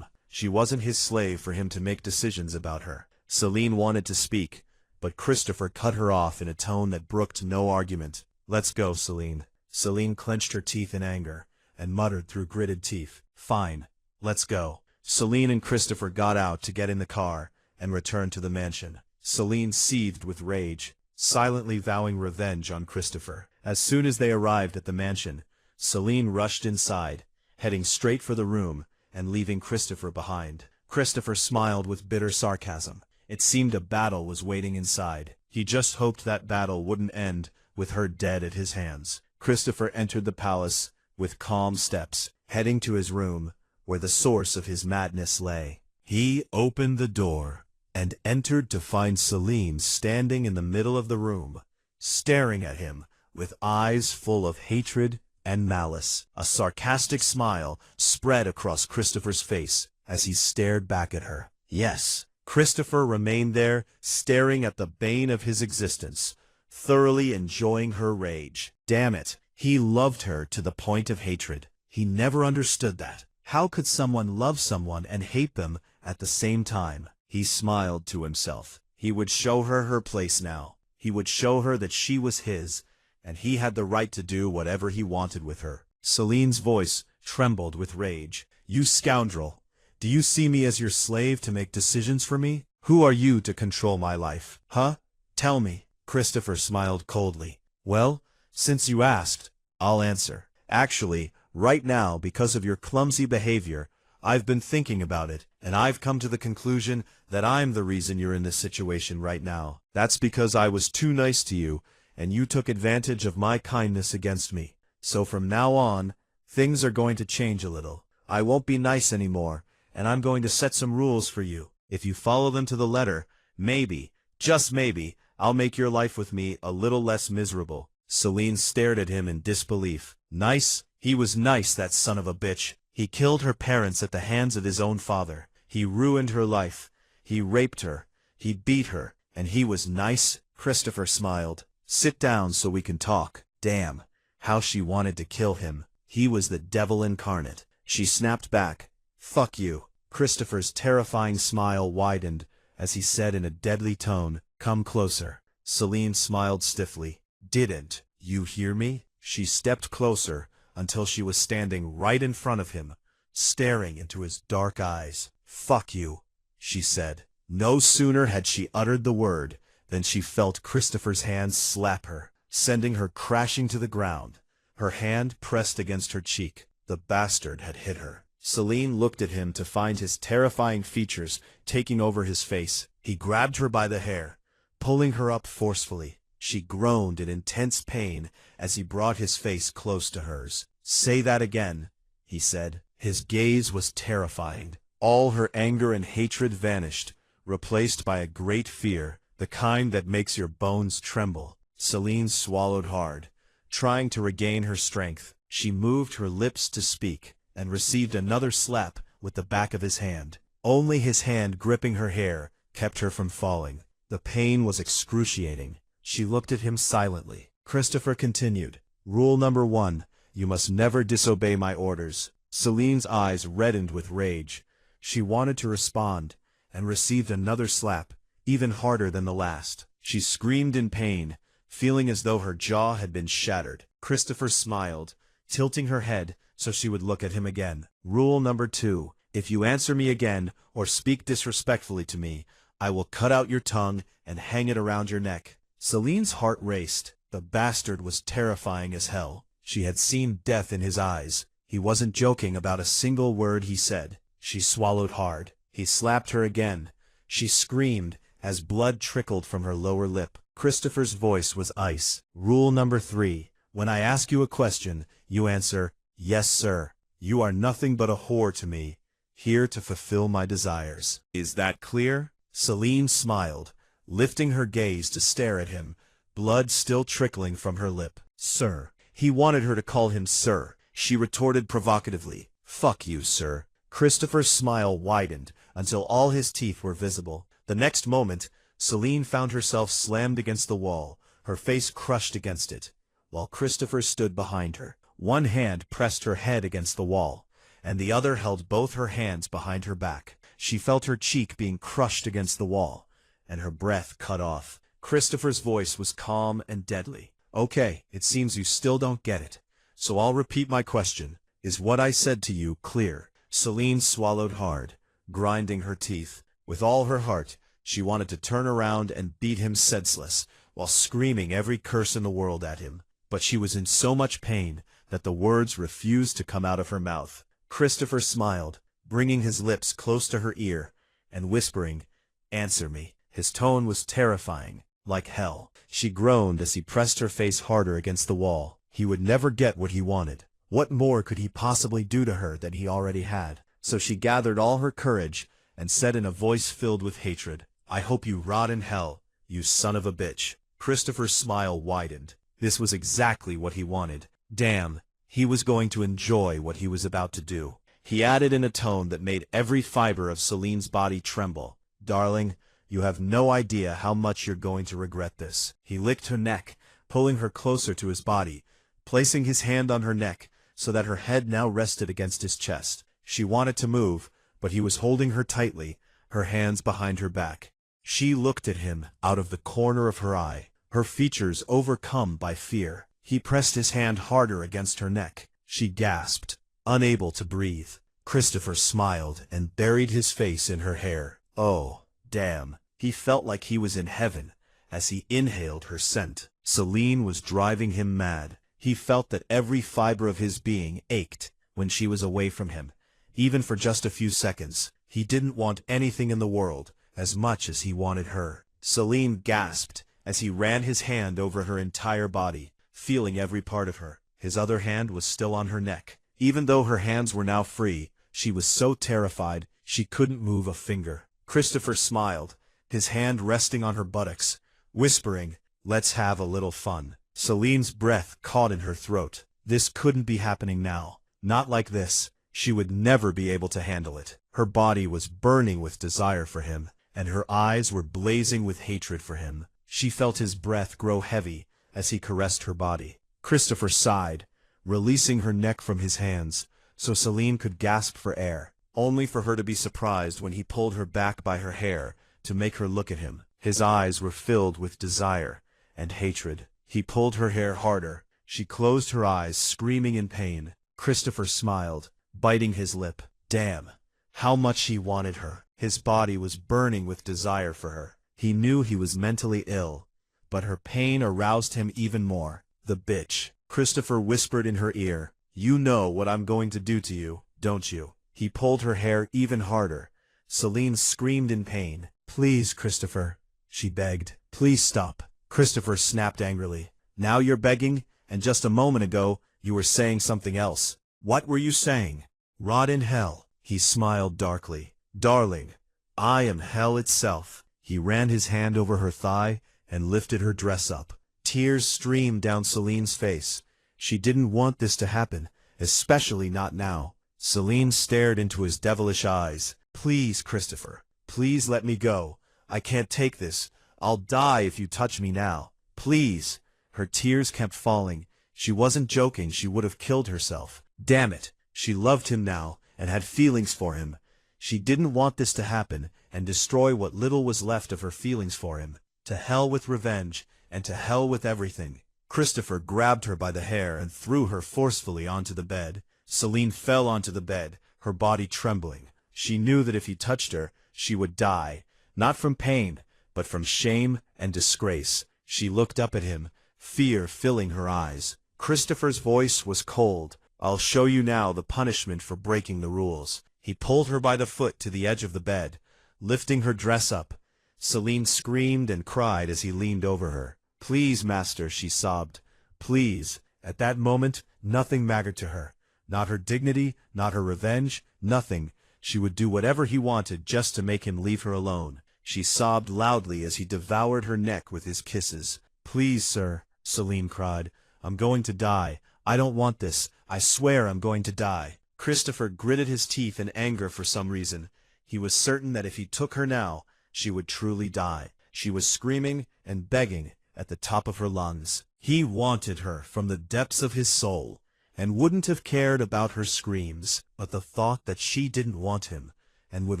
She wasn't his slave for him to make decisions about her. Celine wanted to speak, but Christopher cut her off in a tone that brooked no argument. Let's go, Celine. Celine clenched her teeth in anger, and muttered through gritted teeth. Fine. Let's go. Celine and Christopher got out to get in the car, and returned to the mansion. Celine seethed with rage, silently vowing revenge on Christopher. As soon as they arrived at the mansion, Celine rushed inside, heading straight for the room, and leaving Christopher behind. Christopher smiled with bitter sarcasm. It seemed a battle was waiting inside. He just hoped that battle wouldn't end with her dead at his hands. Christopher entered the palace with calm steps, heading to his room, where the source of his madness lay. He opened the door and entered to find Celine standing in the middle of the room, staring at him with eyes full of hatred and malice. A sarcastic smile spread across Christopher's face as he stared back at her. Yes, Christopher remained there, staring at the bane of his existence, thoroughly enjoying her rage. Damn it, he loved her to the point of hatred. He never understood that. How could someone love someone and hate them at the same time? He smiled to himself. He would show her her place now. He would show her that she was his, and he had the right to do whatever he wanted with her. Celine's voice trembled with rage. You scoundrel! Do you see me as your slave to make decisions for me? Who are you to control my life? Huh? Tell me. Christopher smiled coldly. Well, since you asked, I'll answer. Actually, right now, because of your clumsy behavior, I've been thinking about it, and I've come to the conclusion that I'm the reason you're in this situation right now. That's because I was too nice to you, and you took advantage of my kindness against me. So from now on, things are going to change a little. I won't be nice anymore, and I'm going to set some rules for you. If you follow them to the letter, maybe, just maybe, I'll make your life with me a little less miserable. Celine stared at him in disbelief. Nice? He was nice, that son of a bitch. He killed her parents at the hands of his own father. He ruined her life. He raped her. He beat her. And he was nice? Christopher smiled. Sit down so we can talk. Damn, how she wanted to kill him. He was the devil incarnate. She snapped back. Fuck you. Christopher's terrifying smile widened as he said in a deadly tone, Come closer. Celine smiled stiffly. Didn't you hear me? She stepped closer until she was standing right in front of him, staring into his dark eyes. Fuck you, she said. No sooner had she uttered the word than she felt Christopher's hand slap her, sending her crashing to the ground. Her hand pressed against her cheek. The bastard had hit her. Celine looked at him to find his terrifying features taking over his face. He grabbed her by the hair, pulling her up forcefully. She groaned in intense pain as he brought his face close to hers. Say that again, he said. His gaze was terrifying. All her anger and hatred vanished, replaced by a great fear, the kind that makes your bones tremble. Celine swallowed hard, trying to regain her strength. She moved her lips to speak, and received another slap with the back of his hand. Only his hand gripping her hair kept her from falling. The pain was excruciating. She looked at him silently. Christopher continued, "Rule number 1, you must never disobey my orders." Celine's eyes reddened with rage. She wanted to respond, and received another slap, even harder than the last. She screamed in pain, feeling as though her jaw had been shattered. Christopher smiled, tilting her head so she would look at him again. "Rule number 2, if you answer me again or speak disrespectfully to me, I will cut out your tongue and hang it around your neck." Celine's heart raced. The bastard was terrifying as hell. She had seen death in his eyes. He wasn't joking about a single word he said. She swallowed hard. He slapped her again. She screamed as blood trickled from her lower lip. Christopher's voice was ice. "Rule number 3, when I ask you a question, you answer, 'Yes, sir.' You are nothing but a whore to me, here to fulfill my desires. Is that clear?" Celine smiled, lifting her gaze to stare at him, blood still trickling from her lip. "Sir." He wanted her to call him sir. She retorted provocatively, "Fuck you, sir." Christopher's smile widened until all his teeth were visible. The next moment, Celine found herself slammed against the wall, her face crushed against it, while Christopher stood behind her. One hand pressed her head against the wall, and the other held both her hands behind her back. She felt her cheek being crushed against the wall, and her breath cut off. Christopher's voice was calm and deadly. "Okay, it seems you still don't get it, so I'll repeat my question. Is what I said to you clear?" Celine swallowed hard, grinding her teeth. With all her heart, she wanted to turn around and beat him senseless, while screaming every curse in the world at him. But she was in so much pain that the words refused to come out of her mouth. Christopher smiled, bringing his lips close to her ear, and whispering, "Answer me." His tone was terrifying, like hell. She groaned as he pressed her face harder against the wall. He would never get what he wanted. What more could he possibly do to her than he already had? So she gathered all her courage and said in a voice filled with hatred, "I hope you rot in hell, you son of a bitch." Christopher's smile widened. This was exactly what he wanted. Damn, he was going to enjoy what he was about to do. He added in a tone that made every fiber of Celine's body tremble, "Darling, you have no idea how much you're going to regret this." He licked her neck, pulling her closer to his body, placing his hand on her neck so that her head now rested against his chest. She wanted to move, but he was holding her tightly, her hands behind her back. She looked at him out of the corner of her eye, her features overcome by fear. He pressed his hand harder against her neck. She gasped, unable to breathe. Christopher smiled and buried his face in her hair. Oh, damn. He felt like he was in heaven as he inhaled her scent. Celine was driving him mad. He felt that every fiber of his being ached when she was away from him, even for just a few seconds. He didn't want anything in the world as much as he wanted her. Celine gasped as he ran his hand over her entire body, feeling every part of her. His other hand was still on her neck. Even though her hands were now free, she was so terrified she couldn't move a finger. Christopher smiled, his hand resting on her buttocks, whispering, "Let's have a little fun." Celine's breath caught in her throat. This couldn't be happening now. Not like this. She would never be able to handle it. Her body was burning with desire for him, and her eyes were blazing with hatred for him. She felt his breath grow heavy as he caressed her body. Christopher sighed, releasing her neck from his hands, so Celine could gasp for air, only for her to be surprised when he pulled her back by her hair to make her look at him. His eyes were filled with desire and hatred. He pulled her hair harder. She closed her eyes, screaming in pain. Christopher smiled, biting his lip. Damn, how much he wanted her. His body was burning with desire for her. He knew he was mentally ill, but her pain aroused him even more. The bitch. Christopher whispered in her ear, "You know what I'm going to do to you, don't you?" He pulled her hair even harder. Celine screamed in pain. "Please, Christopher," she begged. "Please stop." Christopher snapped angrily. "Now you're begging, and just a moment ago you were saying something else. What were you saying?" Rot in hell. He smiled darkly. Darling, I am hell itself. He ran his hand over her thigh and lifted her dress up. Tears streamed down Celine's face. She didn't want this to happen, especially not now. Celine stared into his devilish eyes. Please, Christopher. Please let me go. I can't take this. I'll die if you touch me now. Please. Her tears kept falling. She wasn't joking. She would have killed herself. Damn it. She loved him now and had feelings for him. She didn't want this to happen and destroy what little was left of her feelings for him. To hell with revenge and to hell with everything. Christopher grabbed her by the hair and threw her forcefully onto the bed. Celine fell onto the bed, her body trembling. She knew that if he touched her, she would die, not from pain, but from shame and disgrace. She looked up at him, fear filling her eyes. Christopher's voice was cold. I'll show you now the punishment for breaking the rules. He pulled her by the foot to the edge of the bed, lifting her dress up. Celine screamed and cried as he leaned over her. Please, master, she sobbed. Please. At that moment, nothing mattered to her. Not her dignity, not her revenge, nothing. She would do whatever he wanted just to make him leave her alone. She sobbed loudly as he devoured her neck with his kisses. Please, sir, Celine cried. I'm going to die. I don't want this. I swear I'm going to die. Christopher gritted his teeth in anger for some reason. He was certain that if he took her now, she would truly die. She was screaming and begging at the top of her lungs. He wanted her from the depths of his soul, and wouldn't have cared about her screams, but the thought that she didn't want him, and would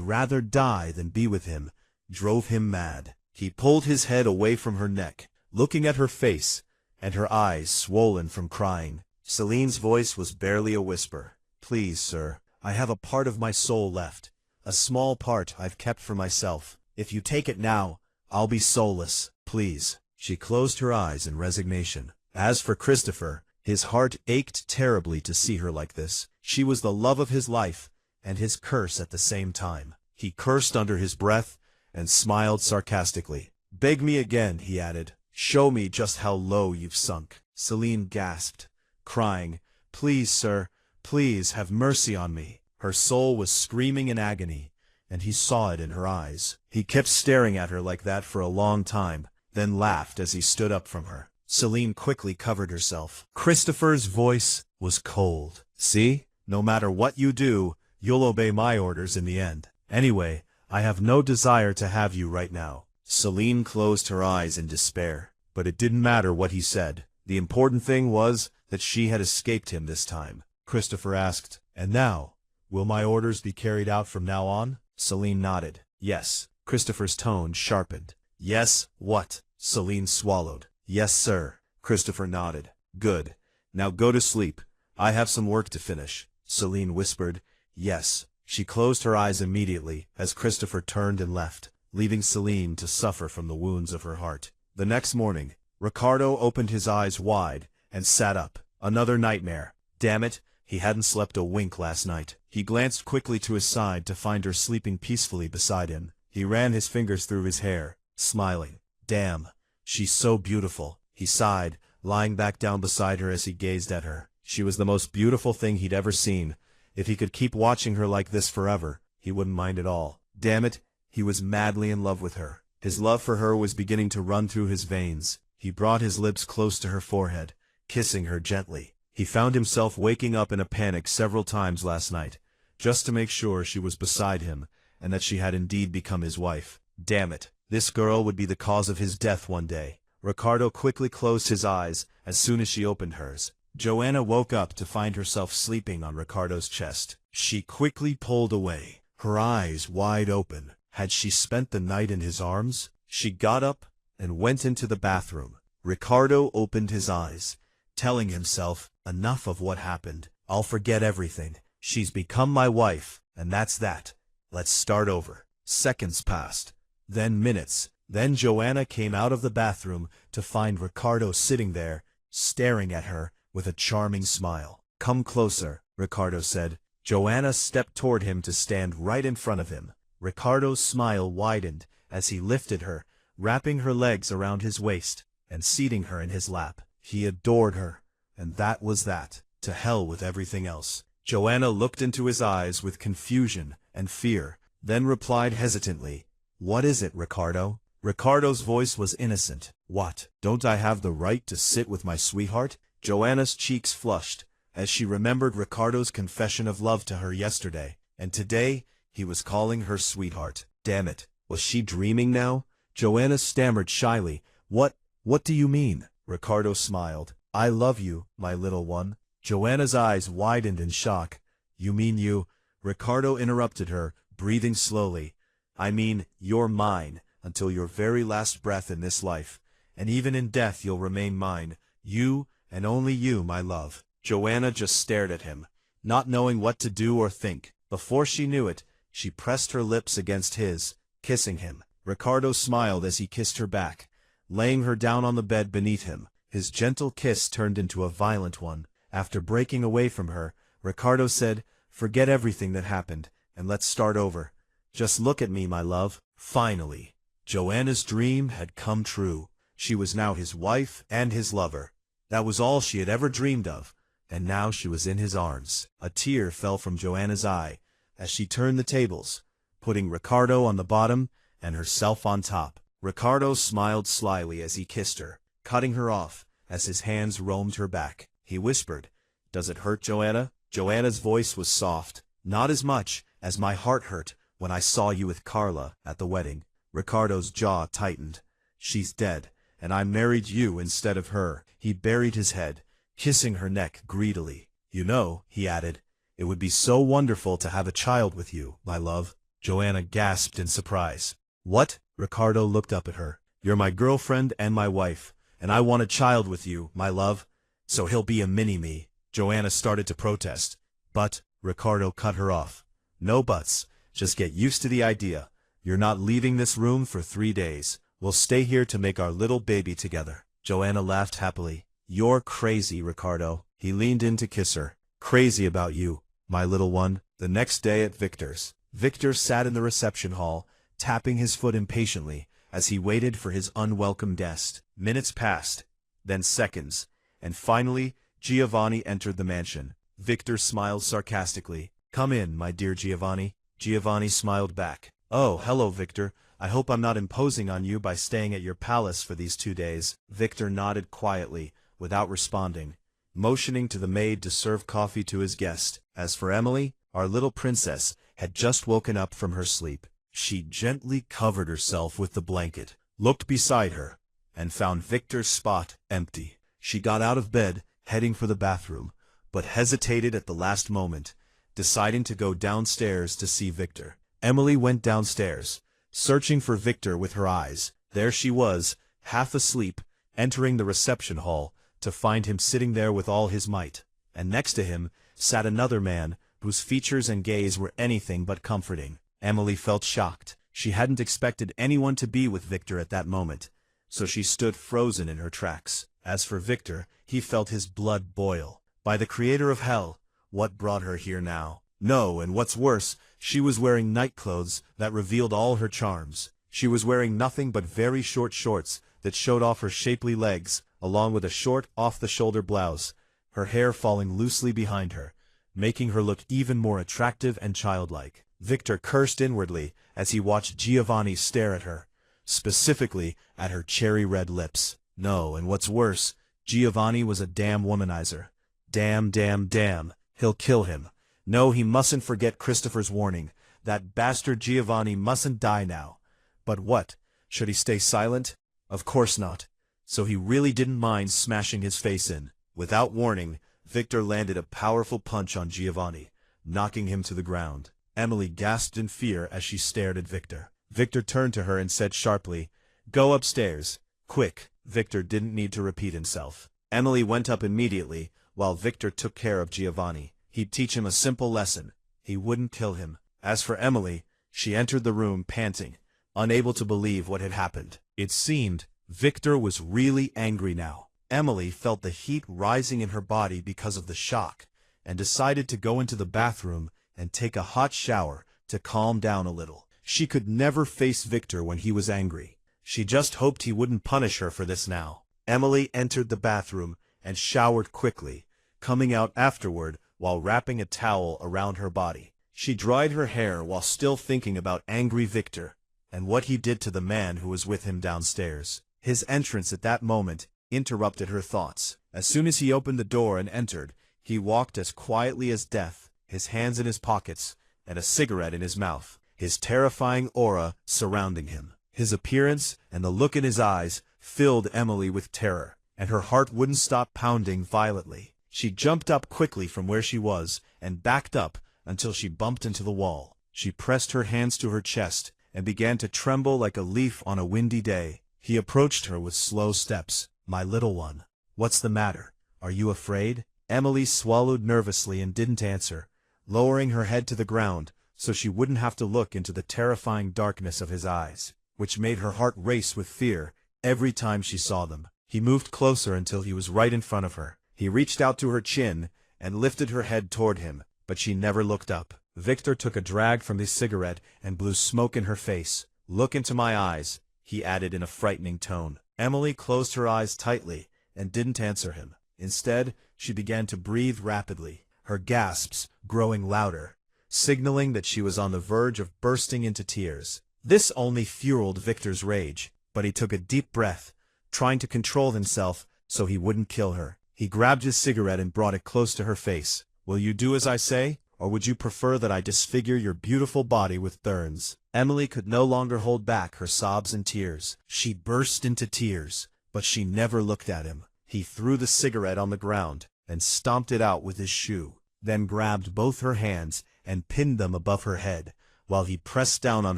rather die than be with him, drove him mad. He pulled his head away from her neck, looking at her face, and her eyes swollen from crying. Celine's voice was barely a whisper. Please, sir, I have a part of my soul left, a small part I've kept for myself. If you take it now, I'll be soulless. Please. She closed her eyes in resignation. As for Christopher, his heart ached terribly to see her like this. She was the love of his life, and his curse at the same time. He cursed under his breath, and smiled sarcastically. Beg me again, he added. Show me just how low you've sunk. Celine gasped, crying, Please, sir, please have mercy on me. Her soul was screaming in agony, and he saw it in her eyes. He kept staring at her like that for a long time, then laughed as he stood up from her. Celine quickly covered herself. Christopher's voice was cold. See? No matter what you do, you'll obey my orders in the end. Anyway, I have no desire to have you right now. Celine closed her eyes in despair. But it didn't matter what he said. The important thing was that she had escaped him this time. Christopher asked, And now, will my orders be carried out from now on? Celine nodded. Yes. Christopher's tone sharpened. Yes, what? Celine swallowed. Yes, sir. Christopher nodded. Good. Now go to sleep. I have some work to finish. Celine whispered. Yes. She closed her eyes immediately as Christopher turned and left, leaving Celine to suffer from the wounds of her heart. The next morning, Ricardo opened his eyes wide and sat up. Another nightmare. Damn it, he hadn't slept a wink last night. He glanced quickly to his side to find her sleeping peacefully beside him. He ran his fingers through his hair, smiling. Damn, she's so beautiful, he sighed, lying back down beside her as he gazed at her. She was the most beautiful thing he'd ever seen. If he could keep watching her like this forever, he wouldn't mind at all. Damn it, he was madly in love with her. His love for her was beginning to run through his veins. He brought his lips close to her forehead, kissing her gently. He found himself waking up in a panic several times last night, just to make sure she was beside him, and that she had indeed become his wife. Damn it, this girl would be the cause of his death one day. Ricardo quickly closed his eyes as soon as she opened hers. Joanna woke up to find herself sleeping on Ricardo's chest. She quickly pulled away, her eyes wide open. Had she spent the night in his arms? She got up and went into the bathroom. Ricardo opened his eyes, telling himself, enough of what happened. I'll forget everything. She's become my wife, and that's that. Let's start over. Seconds passed, then minutes. Then Joanna came out of the bathroom to find Ricardo sitting there, staring at her with a charming smile. Come closer, Ricardo said. Joanna stepped toward him to stand right in front of him. Ricardo's smile widened as he lifted her, wrapping her legs around his waist and seating her in his lap. He adored her, and that was that. To hell with everything else. Joanna looked into his eyes with confusion and fear, then replied hesitantly, "What is it, Ricardo?" Ricardo's voice was innocent. "What? Don't I have the right to sit with my sweetheart?" Joanna's cheeks flushed, as she remembered Ricardo's confession of love to her yesterday, and today he was calling her sweetheart. Damn it, was she dreaming now? Joanna stammered shyly, What do you mean?" Ricardo smiled. "I love you, my little one." Joanna's eyes widened in shock. "You mean you—" Ricardo interrupted her, breathing slowly. "I mean, you're mine, until your very last breath in this life, and even in death you'll remain mine. You, and only you, my love." Joanna just stared at him, not knowing what to do or think. Before she knew it, she pressed her lips against his, kissing him. Ricardo smiled as he kissed her back, laying her down on the bed beneath him. His gentle kiss turned into a violent one. After breaking away from her, Ricardo said, "Forget everything that happened, and let's start over. Just look at me, my love." Finally, Joanna's dream had come true. She was now his wife and his lover. That was all she had ever dreamed of, and now she was in his arms. A tear fell from Joanna's eye as she turned the tables, putting Ricardo on the bottom and herself on top. Ricardo smiled slyly as he kissed her, cutting her off as his hands roamed her back. He whispered, "Does it hurt, Joanna?" Joanna's voice was soft. "Not as much as my heart hurt when I saw you with Carla at the wedding." Ricardo's jaw tightened. "She's dead, and I married you instead of her." He buried his head, kissing her neck greedily. "You know," he added, "it would be so wonderful to have a child with you, my love." Joanna gasped in surprise. "What?" Ricardo looked up at her. "You're my girlfriend and my wife, and I want a child with you, my love, so he'll be a mini-me." Joanna started to protest, but Ricardo cut her off. "No buts, just get used to the idea. You're not leaving this room for 3 days. We'll stay here to make our little baby together." Joanna laughed happily. "You're crazy, Ricardo." He leaned in to kiss her. "Crazy about you, my little one." The next day at Victor's, Victor sat in the reception hall, tapping his foot impatiently as he waited for his unwelcome guest. Minutes passed, then seconds, and finally Giovanni entered the mansion. Victor smiled sarcastically. "Come in, my dear Giovanni." Giovanni smiled back. "Oh, hello, Victor. I hope I'm not imposing on you by staying at your palace for these 2 days." Victor nodded quietly, without responding, motioning to the maid to serve coffee to his guest. As for Emily, our little princess had just woken up from her sleep. She gently covered herself with the blanket, looked beside her, and found Victor's spot empty. She got out of bed, heading for the bathroom, but hesitated at the last moment, deciding to go downstairs to see Victor. Emily went downstairs, searching for Victor with her eyes. There she was, half asleep, entering the reception hall, to find him sitting there with all his might. And next to him sat another man, whose features and gaze were anything but comforting. Emily felt shocked. She hadn't expected anyone to be with Victor at that moment, so she stood frozen in her tracks. As for Victor, he felt his blood boil. By the creator of hell, what brought her here now? No, and what's worse, she was wearing night clothes that revealed all her charms. She was wearing nothing but very short shorts that showed off her shapely legs, along with a short, off-the-shoulder blouse, her hair falling loosely behind her, making her look even more attractive and childlike. Victor cursed inwardly as he watched Giovanni stare at her, specifically at her cherry-red lips. No, and what's worse, Giovanni was a damn womanizer. Damn, damn, damn. He'll kill him. No, he mustn't forget Christopher's warning. That bastard Giovanni mustn't die now. But what? Should he stay silent? Of course not. So he really didn't mind smashing his face in. Without warning, Victor landed a powerful punch on Giovanni, knocking him to the ground. Emily gasped in fear as she stared at Victor. Victor turned to her and said sharply, "Go upstairs. Quick." Victor didn't need to repeat himself. Emily went up immediately, while Victor took care of Giovanni. He'd teach him a simple lesson. He wouldn't kill him. As for Emily, she entered the room panting, unable to believe what had happened. It seemed Victor was really angry now. Emily felt the heat rising in her body because of the shock, and decided to go into the bathroom and take a hot shower to calm down a little. She could never face Victor when he was angry. She just hoped he wouldn't punish her for this now. Emily entered the bathroom and showered quickly, coming out afterward while wrapping a towel around her body. She dried her hair while still thinking about angry Victor and what he did to the man who was with him downstairs. His entrance at that moment interrupted her thoughts. As soon as he opened the door and entered, he walked as quietly as death, his hands in his pockets and a cigarette in his mouth, his terrifying aura surrounding him. His appearance and the look in his eyes filled Emily with terror, and her heart wouldn't stop pounding violently. She jumped up quickly from where she was and backed up until she bumped into the wall. She pressed her hands to her chest and began to tremble like a leaf on a windy day. He approached her with slow steps. "My little one, what's the matter? Are you afraid?" Emily swallowed nervously and didn't answer, lowering her head to the ground so she wouldn't have to look into the terrifying darkness of his eyes, which made her heart race with fear every time she saw them. He moved closer until he was right in front of her. He reached out to her chin and lifted her head toward him, but she never looked up. Victor took a drag from his cigarette and blew smoke in her face. "Look into my eyes," he added in a frightening tone. Emily closed her eyes tightly and didn't answer him. Instead, she began to breathe rapidly, her gasps growing louder, signaling that she was on the verge of bursting into tears. This only fueled Victor's rage, but he took a deep breath, trying to control himself so he wouldn't kill her. He grabbed his cigarette and brought it close to her face. "Will you do as I say, or would you prefer that I disfigure your beautiful body with thorns?" Emily could no longer hold back her sobs and tears. She burst into tears, but she never looked at him. He threw the cigarette on the ground and stomped it out with his shoe, then grabbed both her hands and pinned them above her head, while he pressed down on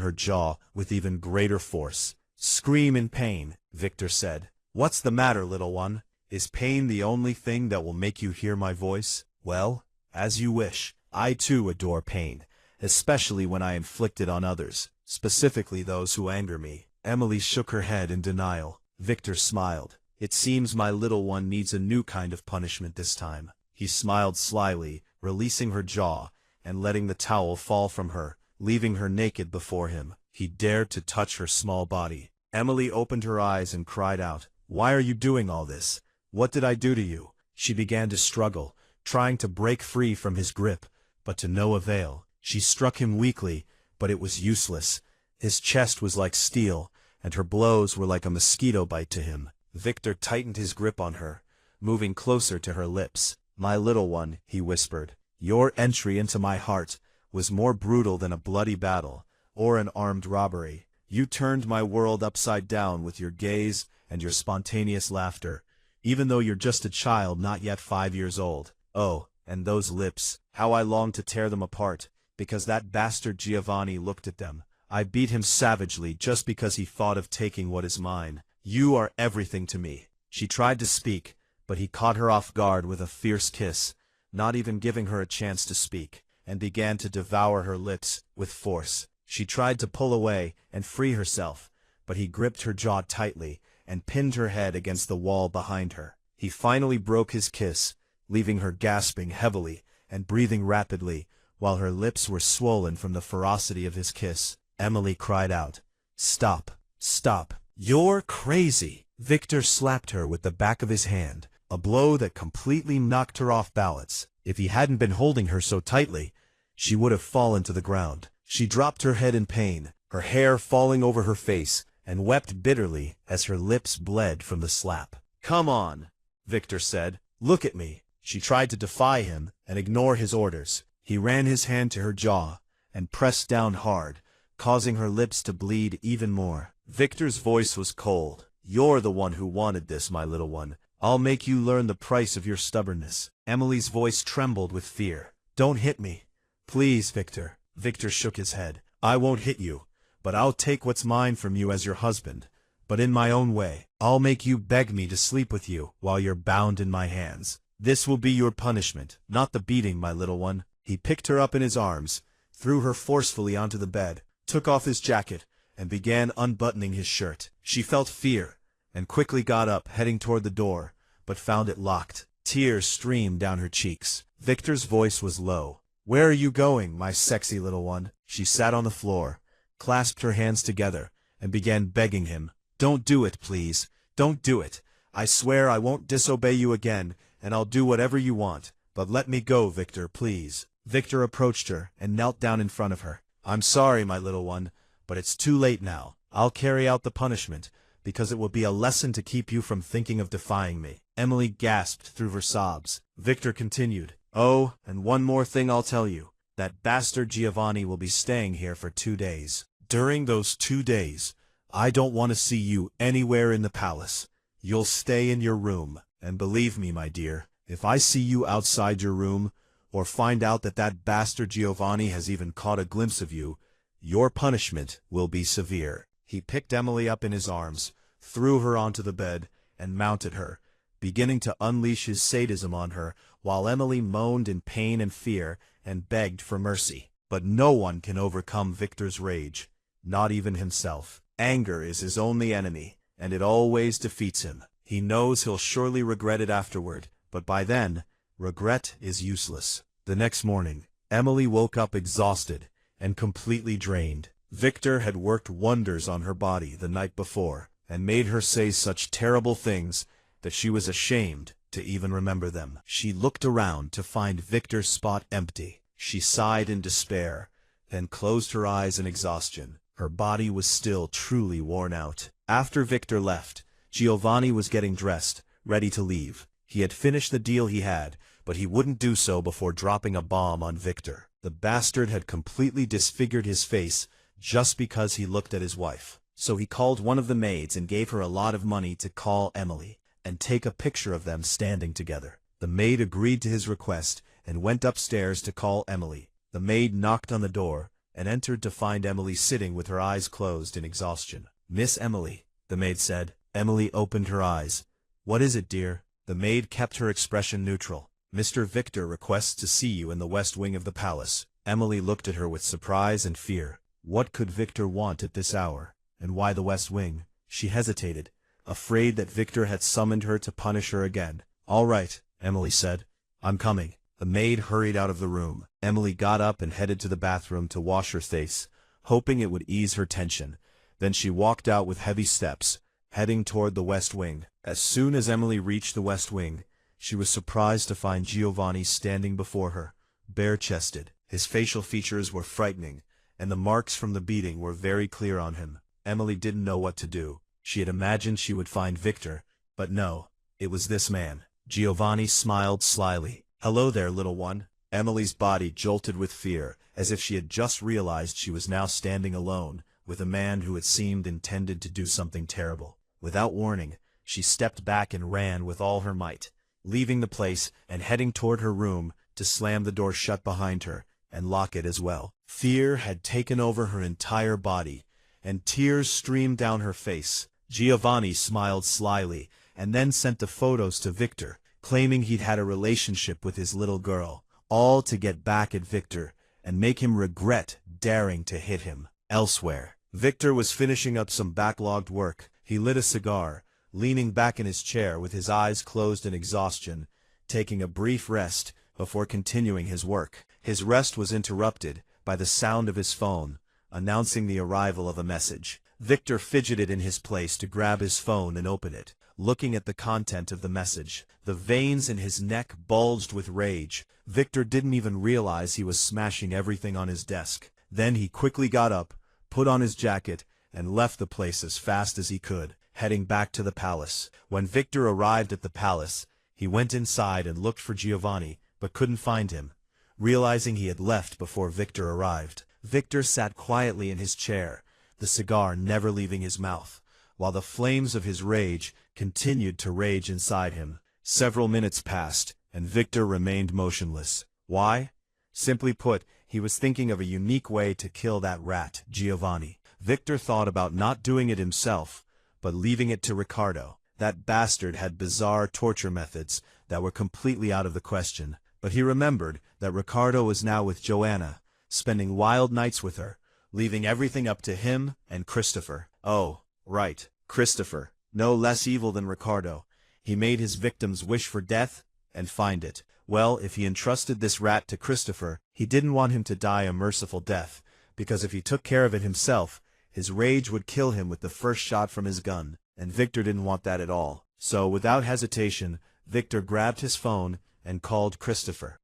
her jaw with even greater force. "Scream in pain," Victor said. "What's the matter, little one? Is pain the only thing that will make you hear my voice? Well, as you wish. I too adore pain, especially when I inflict it on others, specifically those who anger me." Emily shook her head in denial. Victor smiled. "It seems my little one needs a new kind of punishment this time." He smiled slyly, releasing her jaw and letting the towel fall from her, leaving her naked before him. He dared to touch her small body. Emily opened her eyes and cried out, "Why are you doing all this? What did I do to you?" She began to struggle, trying to break free from his grip, but to no avail. She struck him weakly, but it was useless. His chest was like steel, and her blows were like a mosquito bite to him. Victor tightened his grip on her, moving closer to her lips. "My little one," he whispered, "your entry into my heart was more brutal than a bloody battle or an armed robbery. You turned my world upside down with your gaze and your spontaneous laughter, even though you're just a child not yet 5 years old. Oh, and those lips, how I longed to tear them apart, because that bastard Giovanni looked at them. I beat him savagely just because he thought of taking what is mine. You are everything to me." She tried to speak, but he caught her off guard with a fierce kiss, not even giving her a chance to speak, and began to devour her lips with force. She tried to pull away and free herself, but he gripped her jaw tightly and pinned her head against the wall behind her. He finally broke his kiss, leaving her gasping heavily and breathing rapidly, while her lips were swollen from the ferocity of his kiss. Emily cried out, "Stop! Stop! You're crazy!" Victor slapped her with the back of his hand, a blow that completely knocked her off balance. If he hadn't been holding her so tightly, she would have fallen to the ground. She dropped her head in pain, her hair falling over her face, and wept bitterly as her lips bled from the slap. "Come on," Victor said. "Look at me." She tried to defy him and ignore his orders. He ran his hand to her jaw and pressed down hard, causing her lips to bleed even more. Victor's voice was cold. "You're the one who wanted this, my little one. I'll make you learn the price of your stubbornness." Emily's voice trembled with fear. "Don't hit me. Please, Victor." Victor shook his head. "I won't hit you, but I'll take what's mine from you as your husband, but in my own way. I'll make you beg me to sleep with you while you're bound in my hands. This will be your punishment, not the beating, my little one." He picked her up in his arms, threw her forcefully onto the bed, took off his jacket, and began unbuttoning his shirt. She felt fear, and quickly got up, heading toward the door, but found it locked. Tears streamed down her cheeks. Victor's voice was low. "Where are you going, my sexy little one?" She sat on the floor, clasped her hands together, and began begging him. "Don't do it, please. Don't do it. I swear I won't disobey you again, and I'll do whatever you want. But let me go, Victor, please. Victor approached her and knelt down in front of her. I'm sorry, my little one, but it's too late now. I'll carry out the punishment, because it will be a lesson to keep you from thinking of defying me. Emily gasped through her sobs. Victor continued, Oh, and one more thing I'll tell you. That bastard Giovanni will be staying here for 2 days. During those 2 days, I don't want to see you anywhere in the palace. You'll stay in your room, and believe me, my dear, if I see you outside your room, or find out that that bastard Giovanni has even caught a glimpse of you, your punishment will be severe. He picked Emily up in his arms, threw her onto the bed, and mounted her, beginning to unleash his sadism on her, while Emily moaned in pain and fear and begged for mercy. But no one can overcome Victor's rage, not even himself. Anger is his only enemy, and it always defeats him. He knows he'll surely regret it afterward, but by then, regret is useless. The next morning, Emily woke up exhausted and completely drained. Victor had worked wonders on her body the night before, and made her say such terrible things that she was ashamed to even remember them. She looked around to find Victor's spot empty. She sighed in despair, then closed her eyes in exhaustion. Her body was still truly worn out. After Victor left, Giovanni was getting dressed, ready to leave. He had finished the deal he had, but he wouldn't do so before dropping a bomb on Victor. The bastard had completely disfigured his face just because he looked at his wife. So he called one of the maids and gave her a lot of money to call Emily and take a picture of them standing together. The maid agreed to his request and went upstairs to call Emily. The maid knocked on the door and entered to find Emily sitting with her eyes closed in exhaustion. Miss Emily, the maid said. Emily opened her eyes. What is it, dear? The maid kept her expression neutral. Mr. Victor requests to see you in the west wing of the palace. Emily looked at her with surprise and fear. What could Victor want at this hour? And why the west wing? She hesitated, afraid that Victor had summoned her to punish her again. All right, Emily said. I'm coming. The maid hurried out of the room. Emily got up and headed to the bathroom to wash her face, hoping it would ease her tension. Then she walked out with heavy steps, heading toward the west wing. As soon as Emily reached the west wing, she was surprised to find Giovanni standing before her, bare-chested. His facial features were frightening, and the marks from the beating were very clear on him. Emily didn't know what to do. She had imagined she would find Victor, but no, it was this man. Giovanni smiled slyly. Hello there, little one. Emily's body jolted with fear, as if she had just realized she was now standing alone with a man who had seemed intended to do something terrible. Without warning, she stepped back and ran with all her might, leaving the place and heading toward her room to slam the door shut behind her and lock it as well. Fear had taken over her entire body, and tears streamed down her face. Giovanni smiled slyly, and then sent the photos to Victor, claiming he'd had a relationship with his little girl, all to get back at Victor and make him regret daring to hit him. Elsewhere, Victor was finishing up some backlogged work. He lit a cigar, leaning back in his chair with his eyes closed in exhaustion, taking a brief rest before continuing his work. His rest was interrupted by the sound of his phone, announcing the arrival of a message. Victor fidgeted in his place to grab his phone and open it. Looking at the content of the message, the veins in his neck bulged with rage. Victor didn't even realize he was smashing everything on his desk. Then he quickly got up, put on his jacket, and left the place as fast as he could, heading back to the palace. When Victor arrived at the palace, he went inside and looked for Giovanni, but couldn't find him. Realizing he had left before Victor arrived, Victor sat quietly in his chair, the cigar never leaving his mouth, while the flames of his rage continued to rage inside him. Several minutes passed, and Victor remained motionless. Why? Simply put, he was thinking of a unique way to kill that rat, Giovanni. Victor thought about not doing it himself, but leaving it to Ricardo. That bastard had bizarre torture methods that were completely out of the question. But he remembered that Ricardo was now with Joanna, spending wild nights with her, leaving everything up to him and Christopher. Oh, right, Christopher. No less evil than Ricardo. He made his victims wish for death and find it. Well, if he entrusted this rat to Christopher, he didn't want him to die a merciful death, because if he took care of it himself, his rage would kill him with the first shot from his gun, and Victor didn't want that at all. So, without hesitation, Victor grabbed his phone and called Christopher.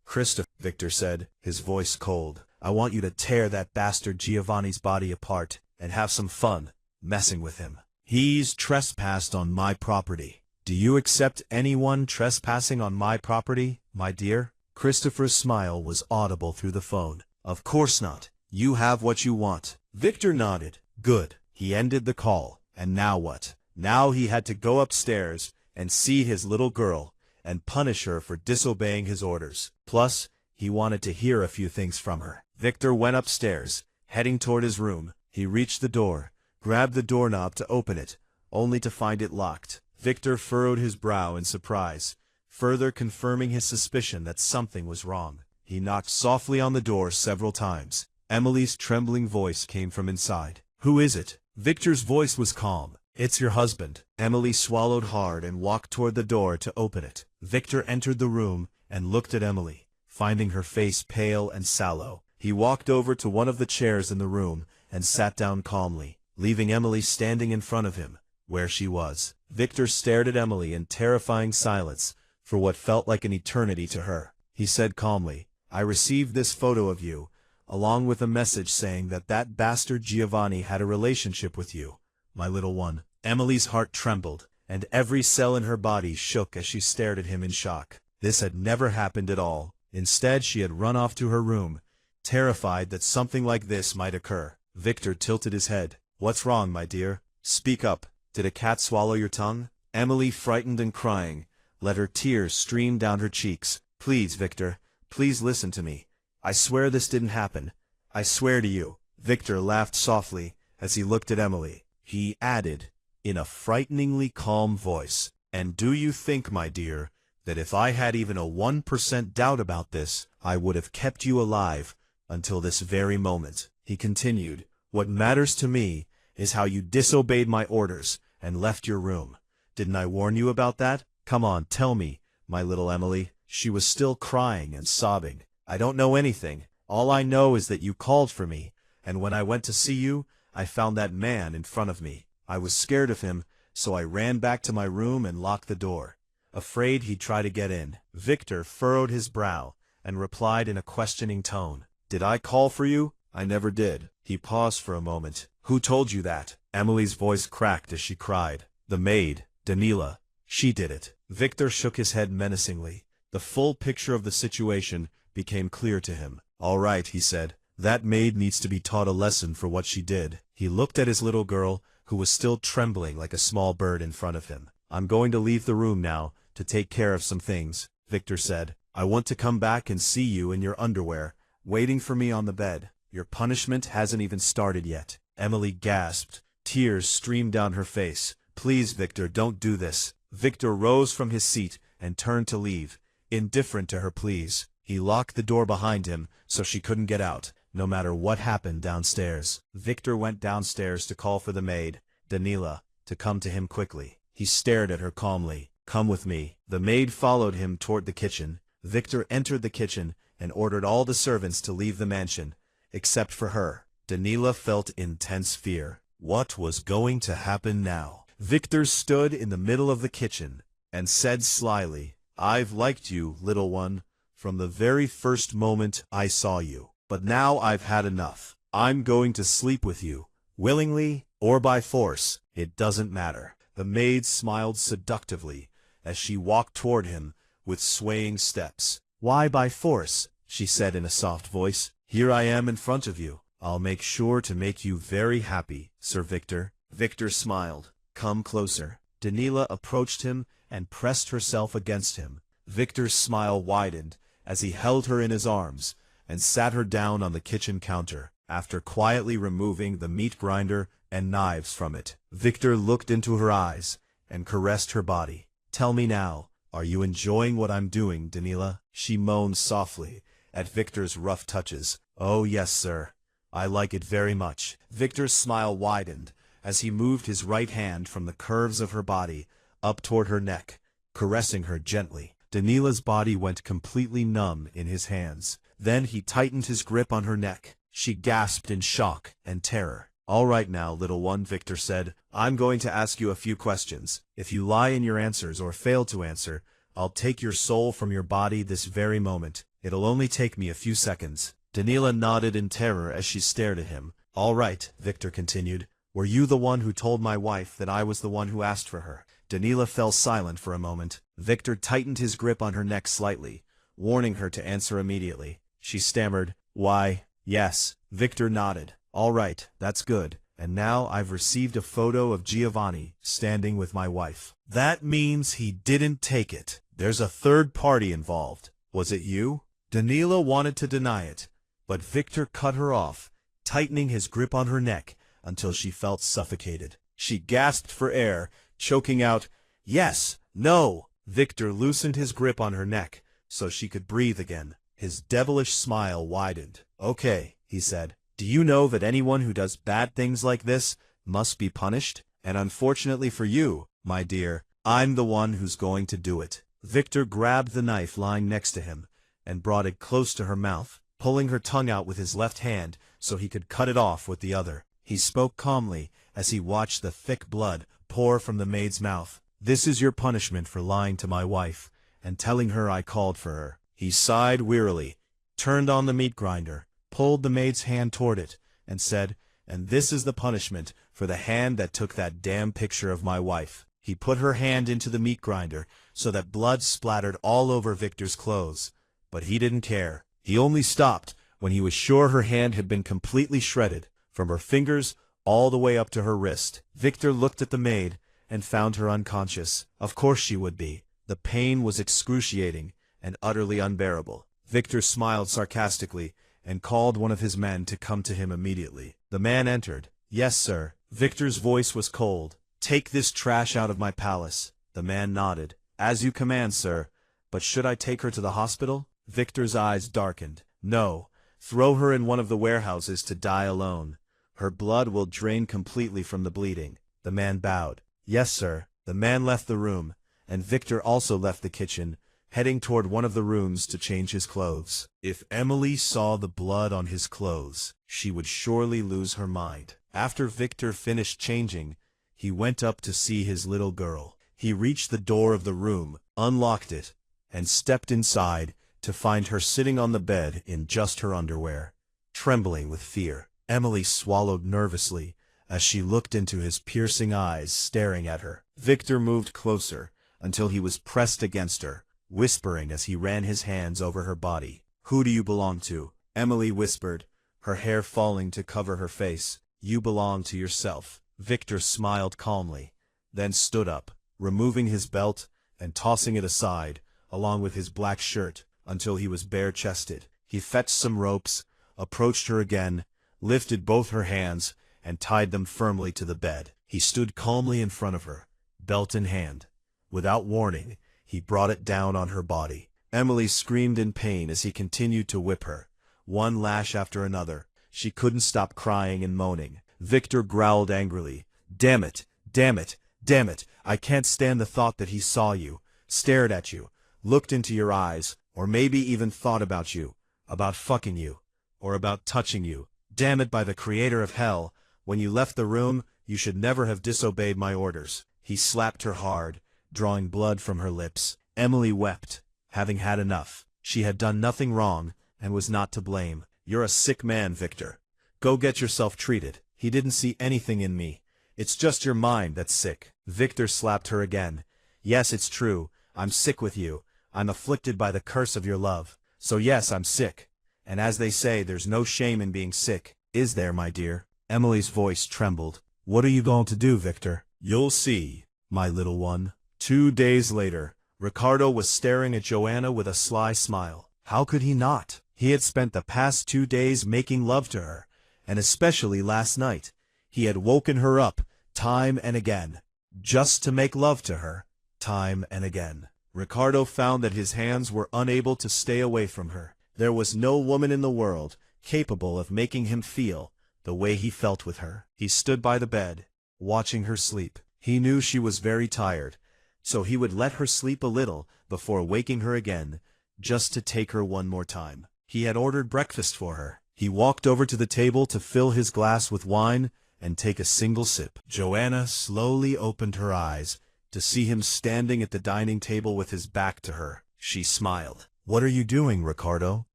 "Christopher," Victor said, his voice cold, "I want you to tear that bastard Giovanni's body apart and have some fun messing with him. He's trespassed on my property. Do you accept anyone trespassing on my property, my dear?" Christopher's smile was audible through the phone. "Of course not. You have what you want." Victor nodded. "Good." He ended the call. And now what? Now he had to go upstairs and see his little girl and punish her for disobeying his orders. Plus, he wanted to hear a few things from her. Victor went upstairs, heading toward his room. He reached the door, grabbed the doorknob to open it, only to find it locked. Victor furrowed his brow in surprise, further confirming his suspicion that something was wrong. He knocked softly on the door several times. Emily's trembling voice came from inside. "Who is it?" Victor's voice was calm. "It's your husband." Emily swallowed hard and walked toward the door to open it. Victor entered the room and looked at Emily, finding her face pale and sallow. He walked over to one of the chairs in the room and sat down calmly, leaving Emily standing in front of him, where she was. Victor stared at Emily in terrifying silence for what felt like an eternity to her. He said calmly, "I received this photo of you, along with a message saying that that bastard Giovanni had a relationship with you, my little one." Emily's heart trembled, and every cell in her body shook as she stared at him in shock. This had never happened at all. Instead, she had run off to her room, terrified that something like this might occur. Victor tilted his head. "What's wrong, my dear? Speak up. Did a cat swallow your tongue?" Emily, frightened and crying, let her tears stream down her cheeks. "Please, Victor, please listen to me. I swear this didn't happen. I swear to you." Victor laughed softly as he looked at Emily. He added, in a frighteningly calm voice, "And do you think, my dear, that if I had even a 1% doubt about this, I would have kept you alive until this very moment?" He continued, "What matters to me is how you disobeyed my orders and left your room. Didn't I warn you about that? Come on, tell me, my little Emily." She was still crying and sobbing. "I don't know anything. All I know is that you called for me, and when I went to see you, I found that man in front of me. I was scared of him, so I ran back to my room and locked the door, afraid he'd try to get in." Victor furrowed his brow and replied in a questioning tone, "Did I call for you? I never did." He paused for a moment. "Who told you that?" Emily's voice cracked as she cried. "The maid, Daniela. She did it." Victor shook his head menacingly. The full picture of the situation became clear to him. "All right," he said. "That maid needs to be taught a lesson for what she did." He looked at his little girl, who was still trembling like a small bird in front of him. "I'm going to leave the room now to take care of some things," Victor said. "I want to come back and see you in your underwear, waiting for me on the bed. Your punishment hasn't even started yet." Emily gasped. Tears streamed down her face. "Please, Victor, don't do this." Victor rose from his seat and turned to leave, indifferent to her pleas. He locked the door behind him so she couldn't get out, no matter what happened downstairs. Victor went downstairs to call for the maid, Daniela, to come to him quickly. He stared at her calmly. "Come with me." The maid followed him toward the kitchen. Victor entered the kitchen and ordered all the servants to leave the mansion, except for her. Daniela felt intense fear. What was going to happen now? Victor stood in the middle of the kitchen and said slyly, "I've liked you, little one, from the very first moment I saw you. But now I've had enough. I'm going to sleep with you, willingly or by force. It doesn't matter." The maid smiled seductively as she walked toward him with swaying steps. "Why by force?" she said in a soft voice. "Here I am in front of you. I'll make sure to make you very happy, Sir Victor." Victor smiled. "Come closer." Daniela approached him and pressed herself against him. Victor's smile widened as he held her in his arms and sat her down on the kitchen counter. After quietly removing the meat grinder and knives from it, Victor looked into her eyes and caressed her body. "Tell me now, are you enjoying what I'm doing, Daniela?" She moaned softly at Victor's rough touches. "Oh yes, sir. I like it very much." Victor's smile widened as he moved his right hand from the curves of her body up toward her neck, caressing her gently. Daniela's body went completely numb in his hands. Then he tightened his grip on her neck. She gasped in shock and terror. "All right now, little one," Victor said. "I'm going to ask you a few questions. If you lie in your answers or fail to answer, I'll take your soul from your body this very moment. It'll only take me a few seconds. Danila nodded in terror as she stared at him. All right, Victor continued. Were you the one who told my wife that I was the one who asked for her? Danila fell silent for a moment. Victor tightened his grip on her neck slightly, warning her to answer immediately. She stammered, "Why, yes." Victor nodded. "All right, that's good. And now I've received a photo of Giovanni standing with my wife. That means he didn't take it. There's a third party involved. Was it you?" Danila wanted to deny it, but Victor cut her off, tightening his grip on her neck until she felt suffocated. She gasped for air, choking out, "Yes, no." Victor loosened his grip on her neck so she could breathe again. His devilish smile widened. "Okay," he said. "Do you know that anyone who does bad things like this must be punished? And unfortunately for you, my dear, I'm the one who's going to do it." Victor grabbed the knife lying next to him and brought it close to her mouth, pulling her tongue out with his left hand so he could cut it off with the other. He spoke calmly as he watched the thick blood pour from the maid's mouth. "This is your punishment for lying to my wife and telling her I called for her." He sighed wearily, turned on the meat grinder, pulled the maid's hand toward it, and said, "And this is the punishment for the hand that took that damn picture of my wife." He put her hand into the meat grinder so that blood splattered all over Victor's clothes, but he didn't care. He only stopped when he was sure her hand had been completely shredded, from her fingers all the way up to her wrist. Victor looked at the maid and found her unconscious. Of course she would be. The pain was excruciating and utterly unbearable. Victor smiled sarcastically and called one of his men to come to him immediately. The man entered. "Yes, sir." Victor's voice was cold. "Take this trash out of my palace." The man nodded. "As you command, sir. But should I take her to the hospital?" Victor's eyes darkened. "No. Throw her in one of the warehouses to die alone. Her blood will drain completely from the bleeding." The man bowed. "Yes, sir." The man left the room, and Victor also left the kitchen, heading toward one of the rooms to change his clothes. If Emily saw the blood on his clothes, she would surely lose her mind. After Victor finished changing, he went up to see his little girl. He reached the door of the room, unlocked it, and stepped inside to find her sitting on the bed in just her underwear, trembling with fear. Emily swallowed nervously as she looked into his piercing eyes staring at her. Victor moved closer until he was pressed against her, whispering as he ran his hands over her body. "Who do you belong to?" Emily whispered, her hair falling to cover her face. "You belong to yourself." Victor smiled calmly, then stood up, removing his belt and tossing it aside, along with his black shirt, until he was bare-chested. He fetched some ropes, approached her again, lifted both her hands, and tied them firmly to the bed. He stood calmly in front of her, belt in hand. Without warning, he brought it down on her body. Emily screamed in pain as he continued to whip her, one lash after another. She couldn't stop crying and moaning. Victor growled angrily, "Damn it! Damn it! Damn it! I can't stand the thought that he saw you, stared at you, looked into your eyes, or maybe even thought about you, about fucking you, or about touching you. Damn it, by the creator of hell, when you left the room, you should never have disobeyed my orders." He slapped her hard, drawing blood from her lips. Emily wept, having had enough. She had done nothing wrong, and was not to blame. "You're a sick man, Victor. Go get yourself treated. He didn't see anything in me. It's just your mind that's sick." Victor slapped her again. "Yes, it's true. I'm sick with you. I'm afflicted by the curse of your love. So yes, I'm sick. And as they say, there's no shame in being sick. Is there, my dear?" Emily's voice trembled. "What are you going to do, Victor?" "You'll see, my little one." 2 days later, Ricardo was staring at Joanna with a sly smile. How could he not? He had spent the past 2 days making love to her, and especially last night. He had woken her up, time and again, just to make love to her, time and again. Ricardo found that his hands were unable to stay away from her. There was no woman in the world capable of making him feel the way he felt with her. He stood by the bed, watching her sleep. He knew she was very tired, so he would let her sleep a little before waking her again, just to take her one more time. He had ordered breakfast for her. He walked over to the table to fill his glass with wine and take a single sip. Joanna slowly opened her eyes to see him standing at the dining table with his back to her. She smiled. "What are you doing, Ricardo?"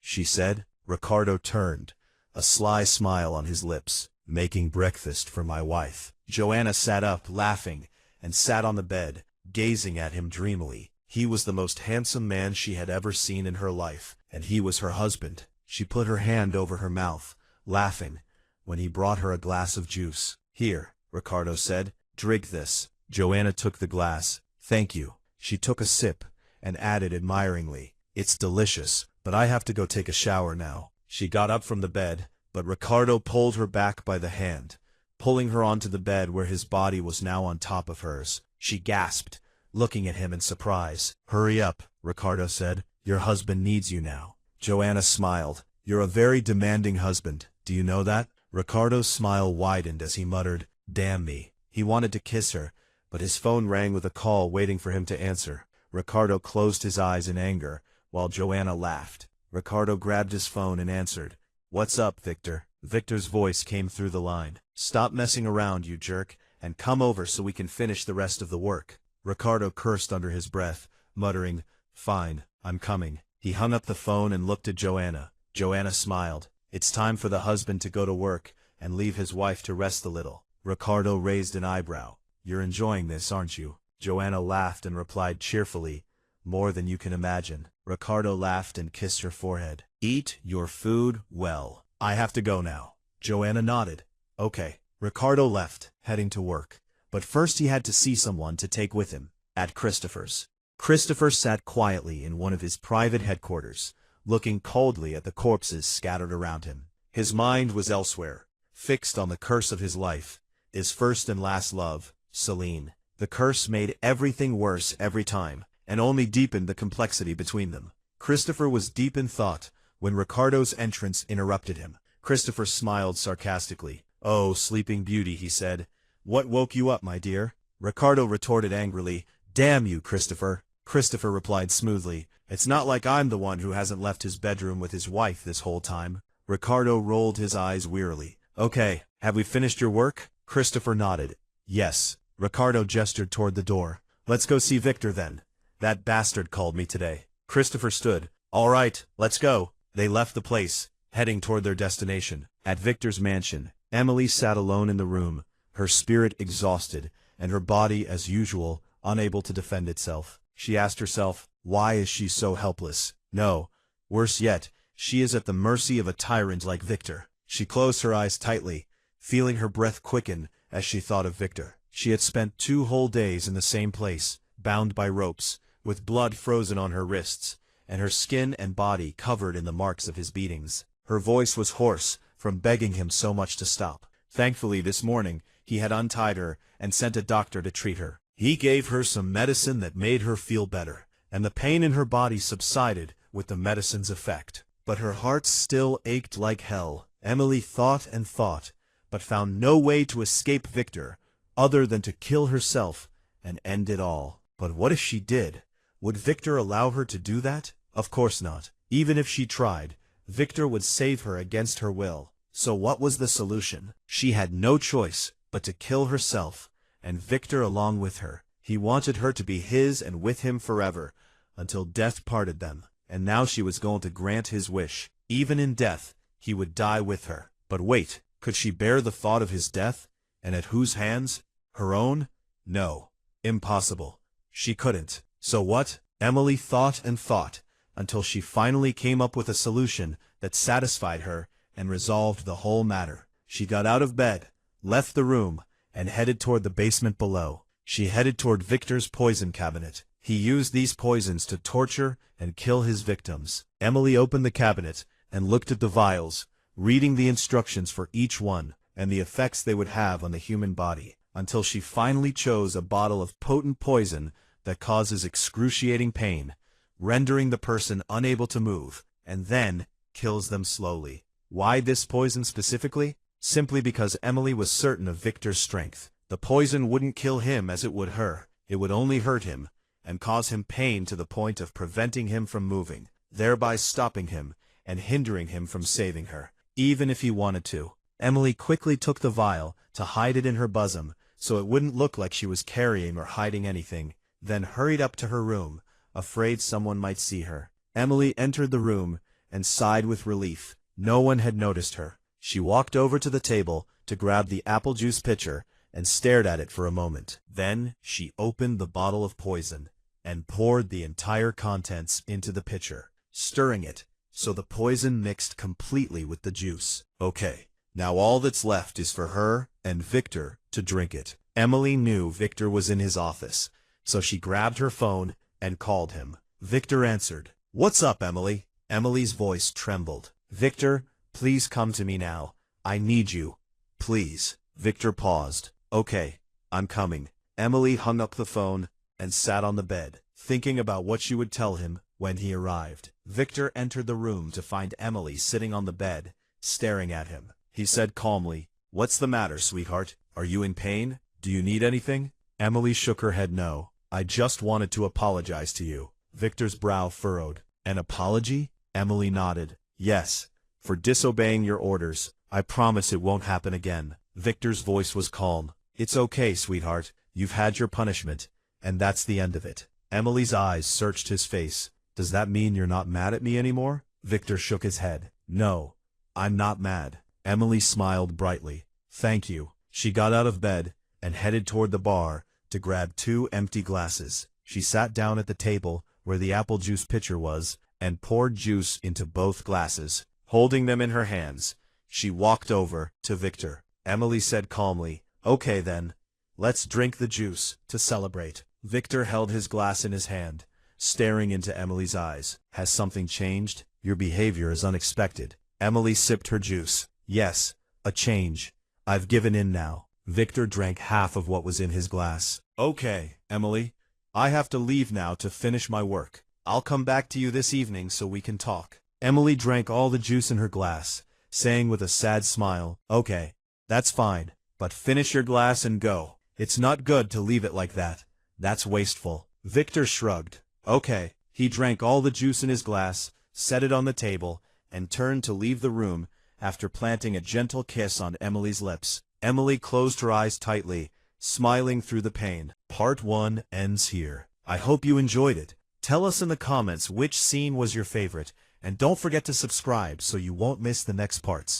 she said. Ricardo turned, a sly smile on his lips. "Making breakfast for my wife." Joanna sat up, laughing, and sat on the bed, gazing at him dreamily. He was the most handsome man she had ever seen in her life, and he was her husband. She put her hand over her mouth, laughing, when he brought her a glass of juice. "Here," Ricardo said, "drink this." Joanna took the glass. "Thank you." She took a sip, and added admiringly, "It's delicious, but I have to go take a shower now." She got up from the bed, but Ricardo pulled her back by the hand, pulling her onto the bed where his body was now on top of hers. She gasped, looking at him in surprise. "Hurry up," Ricardo said. "Your husband needs you now." Joanna smiled. "You're a very demanding husband, do you know that?" Ricardo's smile widened as he muttered, "Damn me." He wanted to kiss her, but his phone rang with a call waiting for him to answer. Ricardo closed his eyes in anger, while Joanna laughed. Ricardo grabbed his phone and answered. "What's up, Victor?" Victor's voice came through the line. "Stop messing around, you jerk, and come over so we can finish the rest of the work." Ricardo cursed under his breath, muttering, "Fine, I'm coming." He hung up the phone and looked at Joanna. Joanna smiled. It's time for the husband to go to work and leave his wife to rest a little. Ricardo raised an eyebrow. "You're enjoying this, aren't you?" Joanna laughed and replied cheerfully, "More than you can imagine." Ricardo laughed and kissed her forehead. "Eat your food well. I have to go now." Joanna nodded. "Okay." Ricardo left, heading to work. But first he had to see someone to take with him. At Christopher's. Christopher sat quietly in one of his private headquarters, looking coldly at the corpses scattered around him. His mind was elsewhere, fixed on the curse of his life, his first and last love, Celine. The curse made everything worse every time, and only deepened the complexity between them. Christopher was deep in thought when Ricardo's entrance interrupted him. Christopher smiled sarcastically. "Oh, sleeping beauty," he said. "What woke you up, my dear?" Ricardo retorted angrily, "Damn you, Christopher." Christopher replied smoothly, "It's not like I'm the one who hasn't left his bedroom with his wife this whole time." Ricardo rolled his eyes wearily. "Okay, have we finished your work?" Christopher nodded. "Yes." Ricardo gestured toward the door. "Let's go see Victor then. That bastard called me today." Christopher stood. "All right, let's go." They left the place, heading toward their destination. At Victor's mansion, Emily sat alone in the room, her spirit exhausted, and her body, as usual, unable to defend itself. She asked herself, why is she so helpless? No, worse yet, she is at the mercy of a tyrant like Victor. She closed her eyes tightly, feeling her breath quicken as she thought of Victor. She had spent 2 whole days in the same place, bound by ropes, with blood frozen on her wrists, and her skin and body covered in the marks of his beatings. Her voice was hoarse from begging him so much to stop. Thankfully, this morning, he had untied her and sent a doctor to treat her. He gave her some medicine that made her feel better, and the pain in her body subsided with the medicine's effect. But her heart still ached like hell. Emily thought and thought, but found no way to escape Victor other than to kill herself and end it all. But what if she did? Would Victor allow her to do that? Of course not. Even if she tried, Victor would save her against her will. So what was the solution? She had no choice but to kill herself, and Victor along with her. He wanted her to be his and with him forever, until death parted them. And now she was going to grant his wish. Even in death, he would die with her. But wait, could she bear the thought of his death? And at whose hands? Her own? No. Impossible. She couldn't. So what? Emily thought and thought, until she finally came up with a solution that satisfied her and resolved the whole matter. She got out of bed, left the room, and headed toward the basement below. She headed toward Victor's poison cabinet. He used these poisons to torture and kill his victims. Emily opened the cabinet and looked at the vials, reading the instructions for each one and the effects they would have on the human body, until she finally chose a bottle of potent poison that causes excruciating pain, rendering the person unable to move, and then kills them slowly. Why this poison specifically? Simply because Emily was certain of Victor's strength. The poison wouldn't kill him as it would her. It would only hurt him, and cause him pain to the point of preventing him from moving, thereby stopping him and hindering him from saving her, even if he wanted to. Emily quickly took the vial to hide it in her bosom, so it wouldn't look like she was carrying or hiding anything, then hurried up to her room, afraid someone might see her. Emily entered the room and sighed with relief. No one had noticed her. She walked over to the table to grab the apple juice pitcher and stared at it for a moment. Then she opened the bottle of poison and poured the entire contents into the pitcher, stirring it so the poison mixed completely with the juice. Okay, now all that's left is for her and Victor to drink it. Emily knew Victor was in his office, so she grabbed her phone and called him. Victor answered. "What's up, Emily?" Emily's voice trembled. "Victor, please come to me now. I need you. Please." Victor paused. "Okay, I'm coming." Emily hung up the phone and sat on the bed, thinking about what she would tell him when he arrived. Victor entered the room to find Emily sitting on the bed, staring at him. He said calmly, "What's the matter, sweetheart? Are you in pain? Do you need anything?" Emily shook her head no. "I just wanted to apologize to you." Victor's brow furrowed. "An apology?" Emily nodded. "Yes, for disobeying your orders. I promise it won't happen again." Victor's voice was calm. "It's okay, sweetheart. You've had your punishment, and that's the end of it." Emily's eyes searched his face. "Does that mean you're not mad at me anymore?" Victor shook his head. "No, I'm not mad." Emily smiled brightly. "Thank you." She got out of bed and headed toward the bar to grab 2 empty glasses. She sat down at the table where the apple juice pitcher was and poured juice into both glasses. Holding them in her hands, she walked over to Victor. Emily said calmly, "Okay then, let's drink the juice to celebrate." Victor held his glass in his hand, staring into Emily's eyes. "Has something changed? Your behavior is unexpected." Emily sipped her juice. "Yes, a change. I've given in now." Victor drank half of what was in his glass. "Okay, Emily, I have to leave now to finish my work. I'll come back to you this evening so we can talk." Emily drank all the juice in her glass, saying with a sad smile, "Okay, that's fine, but finish your glass and go. It's not good to leave it like that. That's wasteful." Victor shrugged. "Okay." He drank all the juice in his glass, set it on the table, and turned to leave the room after planting a gentle kiss on Emily's lips. Emily closed her eyes tightly, smiling through the pain. Part 1 ends here. I hope you enjoyed it. Tell us in the comments which scene was your favorite, and don't forget to subscribe so you won't miss the next parts.